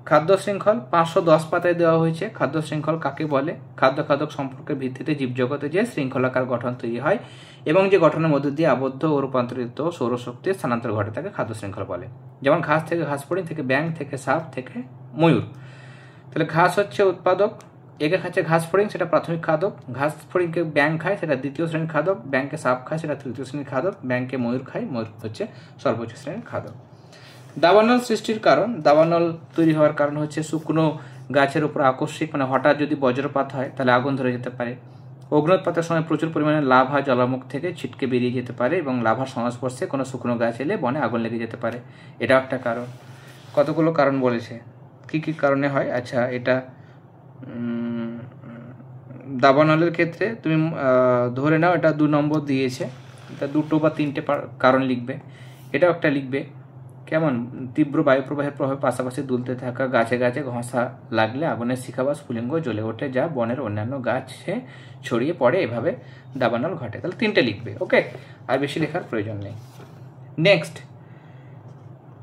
খাদ্য শৃঙ্খল 510 পাতায় দেওয়া হয়েছে। খাদ্য শৃঙ্খল কাকে বলে? খাদ্য খাদক সম্পর্কের ভিত্তিতে জীবজগতে যে শৃঙ্খলাকার গঠন তৈরি হয় এবং যে গঠনের মধ্য দিয়ে আবদ্ধ ও রূপান্তরিত সৌরশক্তির স্থানান্তর ঘটে তাকে খাদ্য শৃঙ্খল বলে। যেমন ঘাস থেকে ঘাসফড়িং, থেকে ব্যাঙ, থেকে সাপ, থেকে ময়ূর। তাহলে ঘাস হচ্ছে উৎপাদক, একে খাচ্ছে ঘাসফড়িং, সেটা প্রাথমিক খাদক। ঘাসফড়িংকে ব্যাঙ খায়, সেটা দ্বিতীয় শ্রেণীর খাদক। ব্যাঙকে সাপ খায়, সেটা তৃতীয় শ্রেণীর খাদক। ব্যাঙকে ময়ূর খায়, ময়ূর হচ্ছে সর্বোচ্চ শ্রেণীর খাদক। দাবানল সৃষ্টির কারণ, দাবানল তৈরি হওয়ার কারণ হচ্ছে শুকনো গাছের উপর আকস্মিক হঠাৎ যদি বজ্রপাত হয় তাহলে আগুন ধরে যেতে পারে। অগ্নুৎপাতের সময় প্রচুর পরিমাণে লাভা জলামুখ থেকে ছিটকে বেরিয়ে যেতে পারে এবং লাভার সংস্পর্শে কোনো শুকনো গাছ এলে বনে আগুন লেগে যেতে পারে, এটাও একটা কারণ। কতগুলো কারণ বলেছে, কি কি কারণে হয়। আচ্ছা, এটা দাবানলের ক্ষেত্রে তুমি ধরে নাও এটা 2 নম্বর দিয়েছে, এটা 2 বা 3টে কারণ লিখবে। এটাও একটা লিখবে, কেমন? তীব্র বায়ুপ্রবাহের প্রভাবে পাশাপাশি দুলতে থাকা গাছে গাছে ঘষা লাগলে আগুনের শিখা বা স্ফুলিঙ্গ জ্বলে ওঠে, যা বনের অন্যান্য গাছে ছড়িয়ে পড়ে, এভাবে দাবানল ঘটে। তাহলে 3টে লিখবে, ওকে, আর বেশি লেখার প্রয়োজন নেই। নেক্সট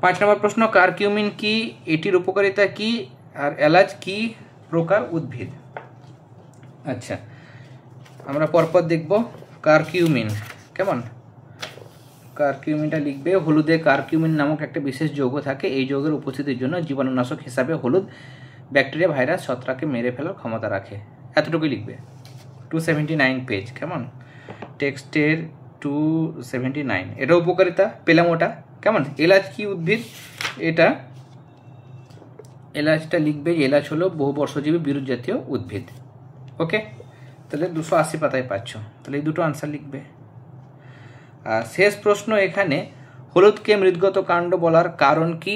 5 নম্বর প্রশ্ন, কারকিউমিন কি, এটির উপকারিতা কি, আর এলাচ কি প্রকার উদ্ভিদ? আচ্ছা, আমরা পরপর দেখব। কারকিউমিন, কেমন? কারকিউমিনটা লিখবে, হলুদে কারকিউমিন নামক একটা বিশেষ যৌগ থাকে। এই যৌগের উপস্থিতির জন্য জীবাণুনাশক হিসাবে হলুদ ব্যাকটেরিয়া, ভাইরাস, ছত্রাককে মেরে ফেলার ক্ষমতা রাখে। এতটুকুই লিখবে। 279 পেজ, কেমন? টেক্সটের 279। এটা উপকারিতা পেলাম ওটা, কেমন? এলাচ কি উদ্ভিদ, এটা এলাচটা লিখবে, এলাচ হলো বহুবর্ষজীবী বিরুৎ জাতীয় উদ্ভিদ। ওকে, তাহলে 280 পাতায় পাচ্ছ। তাহলে এই দুটো আনসার লিখবে। আর শেষ প্রশ্ন এখানে, হলুদকে মৃৎগত কাণ্ড বলার কারণ কি?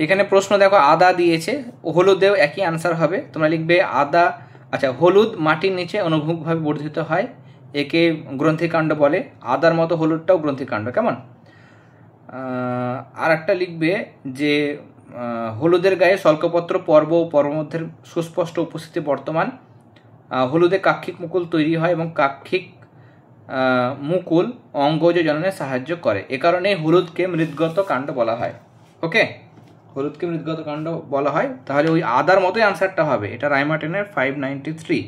এখানে প্রশ্ন দেখো, আদা দিয়েছে, হলুদেও একই আনসার হবে। তোমরা লিখবে আদা। আচ্ছা, হলুদ মাটির নিচে অনুভূমিকভাবে বর্ধিত হয়, একে গ্রন্থিকাণ্ড বলে। আদার মতো হলুদটাও গ্রন্থিকাণ্ড, কেমন? আর একটা লিখবে যে হলুদের গায়ে স্বল্পপত্র পর্ব ও পর্বমধ্যের সুস্পষ্ট উপস্থিতি বর্তমান। হলুদে কাক্ষিক মুকুল তৈরি হয় এবং কাক্ষিক মুকুল অঙ্গজ জননে সাহায্য করে, এ কারণে হলুদকে মৃৎগত কাণ্ড বলা হয়। ওকে, হলুদকে মৃৎগত কাণ্ড বলা হয়। তাহলে ওই আদার মতোই আনসারটা হবে, এটা রাইমার্টিনের 593।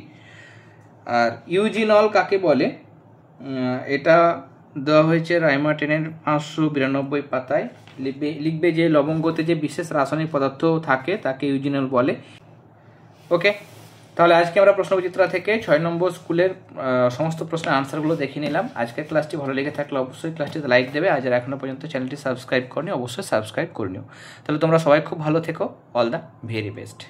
আর ইউজিনল কাকে বলে, এটা দেওয়া হয়েছে রাইমার্টিনের 592 পাতায়। লিখবে যে লবঙ্গতে যে বিশেষ রাসায়নিক পদার্থ থাকে তাকে ইউজিনল বলে। ওকে, তাহলে আজকে আমরা প্রশ্নবিচিত্রা থেকে 6 নম্বর স্কুলের সমস্ত প্রশ্নের আনসারগুলো দেখে নিলাম। আজকের ক্লাসটি ভালো লেগে থাকলে অবশ্যই ক্লাসটিতে লাইক দেবে, আর যারা এখনো পর্যন্ত চ্যানেলটি সাবস্ক্রাইব করনি অবশ্যই সাবস্ক্রাইব করে নিও। তাহলে তোমরা সবাই খুব ভালো থেকো। All the very best.